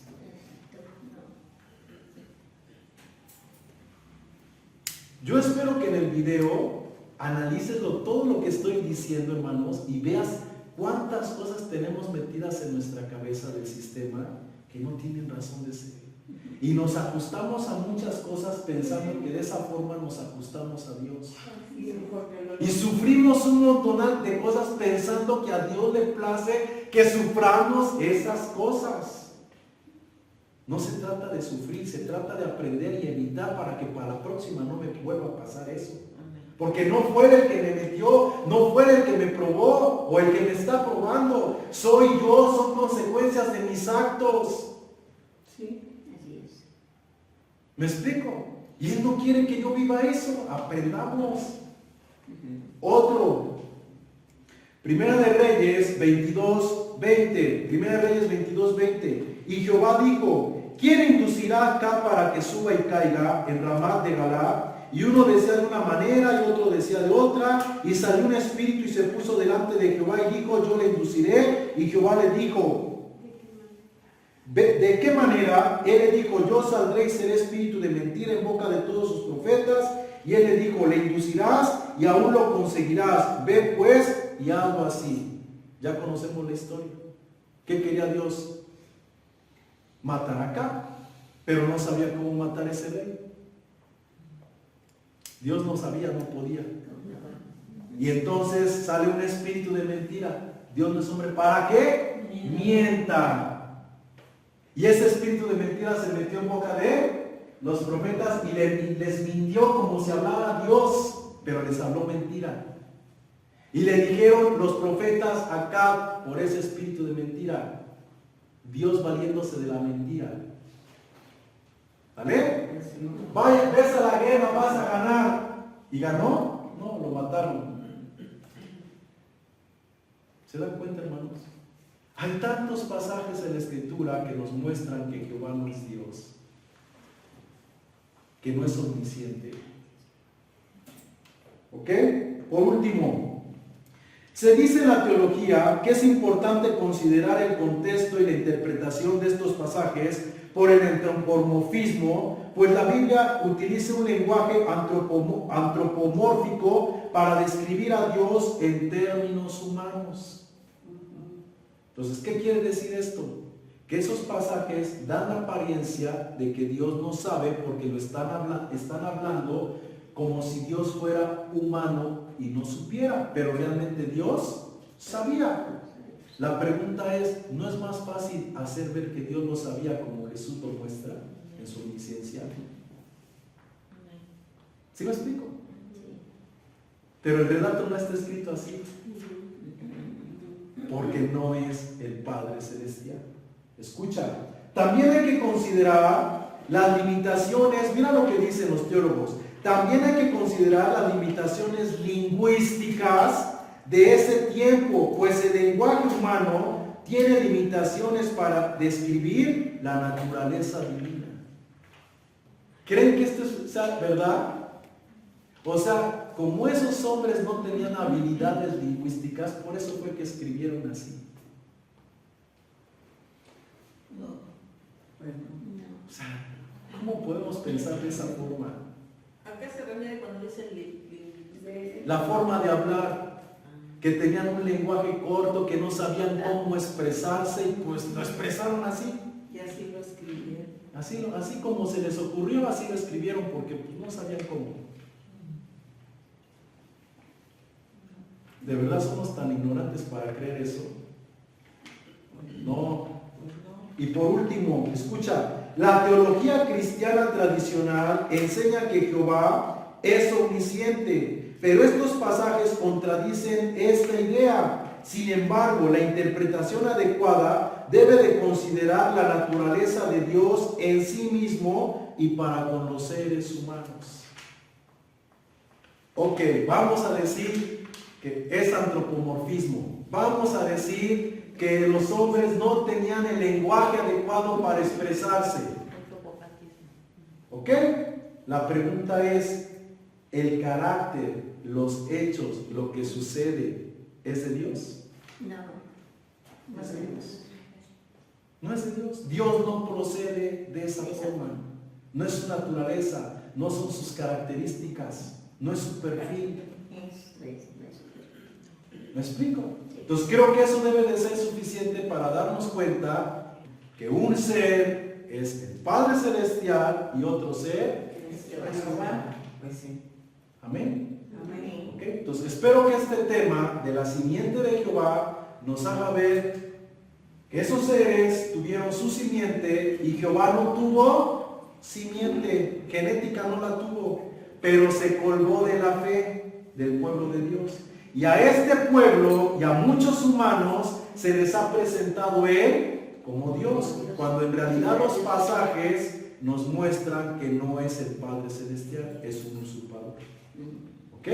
Yo espero que en el video analices todo lo que estoy diciendo, hermanos, y veas cuántas cosas tenemos metidas en nuestra cabeza del sistema que no tienen razón de ser. Y nos ajustamos a muchas cosas pensando que de esa forma nos ajustamos a Dios. Y sufrimos un montón de cosas pensando que a Dios le place que suframos esas cosas. No se trata de sufrir, se trata de aprender y evitar para que para la próxima no me vuelva a pasar eso. Porque no fue el que me metió, no fue el que me probó o el que me está probando. Soy yo, son consecuencias de mis actos. Sí, así es. ¿Me explico? Y Él no quiere que yo viva eso. Aprendamos. Otro. Primera de Reyes 22:20. Primera de Reyes 22:20. Y Jehová dijo: ¿quién inducirá acá para que suba y caiga en Ramat de Galad? Y uno decía de una manera y otro decía de otra. Y salió un espíritu y se puso delante de Jehová y dijo: yo le induciré. Y Jehová le dijo: ¿de qué manera? Él le dijo: yo saldré y seré espíritu de mentira en boca de todos sus profetas. Y él le dijo: le inducirás y aún lo conseguirás. Ve pues y hazlo así. Ya conocemos la historia. ¿Qué quería Dios? Matar acá, pero no sabía cómo matar a ese rey. Dios no sabía, no podía. Y entonces sale un espíritu de mentira. Dios no es hombre para que mienta. Y ese espíritu de mentira se metió en boca de los profetas y les mintió como si hablara Dios, pero les habló mentira. Y le dijeron los profetas acá, por ese espíritu de mentira, Dios valiéndose de la mentira. ¿Vale? Vaya, ves a la guerra, vas a ganar. ¿Y ganó? No, lo mataron. ¿Se dan cuenta, hermanos? Hay tantos pasajes en la Escritura que nos muestran que Jehová no es Dios, que no es omnisciente. ¿Ok? Por último, se dice en la teología que es importante considerar el contexto y la interpretación de estos pasajes por el antropomorfismo, pues la Biblia utiliza un lenguaje antropomórfico para describir a Dios en términos humanos. Entonces, ¿qué quiere decir esto? Que esos pasajes dan la apariencia de que Dios no sabe porque lo están hablando como si Dios fuera humano y no supiera, pero realmente Dios sabía. La pregunta es, ¿no es más fácil hacer ver que Dios lo sabía como Jesús lo muestra en su omnisciencia? ¿Sí me explico? Pero el relato no está escrito así, porque no es el Padre Celestial. Escucha, también hay que considerar las limitaciones, mira lo que dicen los teólogos, también hay que considerar las limitaciones lingüísticas de ese tiempo, pues el lenguaje humano tiene limitaciones para describir la naturaleza divina. ¿Creen que esto es verdad? O sea, como esos hombres no tenían habilidades lingüísticas, por eso fue que escribieron así. O sea, ¿cómo podemos pensar de esa forma? ¿A qué se refiere cuando dicen La forma de hablar, que tenían un lenguaje corto, que no sabían cómo expresarse y pues lo expresaron así. Y así lo escribieron. Así como se les ocurrió, así lo escribieron porque pues, no sabían cómo. ¿De verdad somos tan ignorantes para creer eso? No. Y por último, escucha, la teología cristiana tradicional enseña que Jehová es omnisciente, pero estos pasajes contradicen esta idea. Sin embargo, la interpretación adecuada debe de considerar la naturaleza de Dios en sí mismo y para con los seres humanos. Ok, vamos a decir que es antropomorfismo. Vamos a decir que los hombres no tenían el lenguaje adecuado para expresarse. ¿Ok? La pregunta es, ¿el carácter, los hechos, lo que sucede, es de Dios? No. No es de Dios. No es de Dios. Dios no procede de esa forma. No es su naturaleza, no son sus características, no es su perfil. ¿Me explico? Entonces creo que eso debe de ser suficiente para darnos cuenta que un ser es el Padre Celestial y otro ser Es Jehová. Pues sí. Amén. Amén. ¿Ok? Entonces espero que este tema de la simiente de Jehová nos haga ver que esos seres tuvieron su simiente y Jehová no tuvo simiente, genética no la tuvo, pero se colgó de la fe del pueblo de Dios. Y a este pueblo y a muchos humanos se les ha presentado Él como Dios, cuando en realidad los pasajes nos muestran que no es el Padre Celestial, es un usurpador. ¿Ok?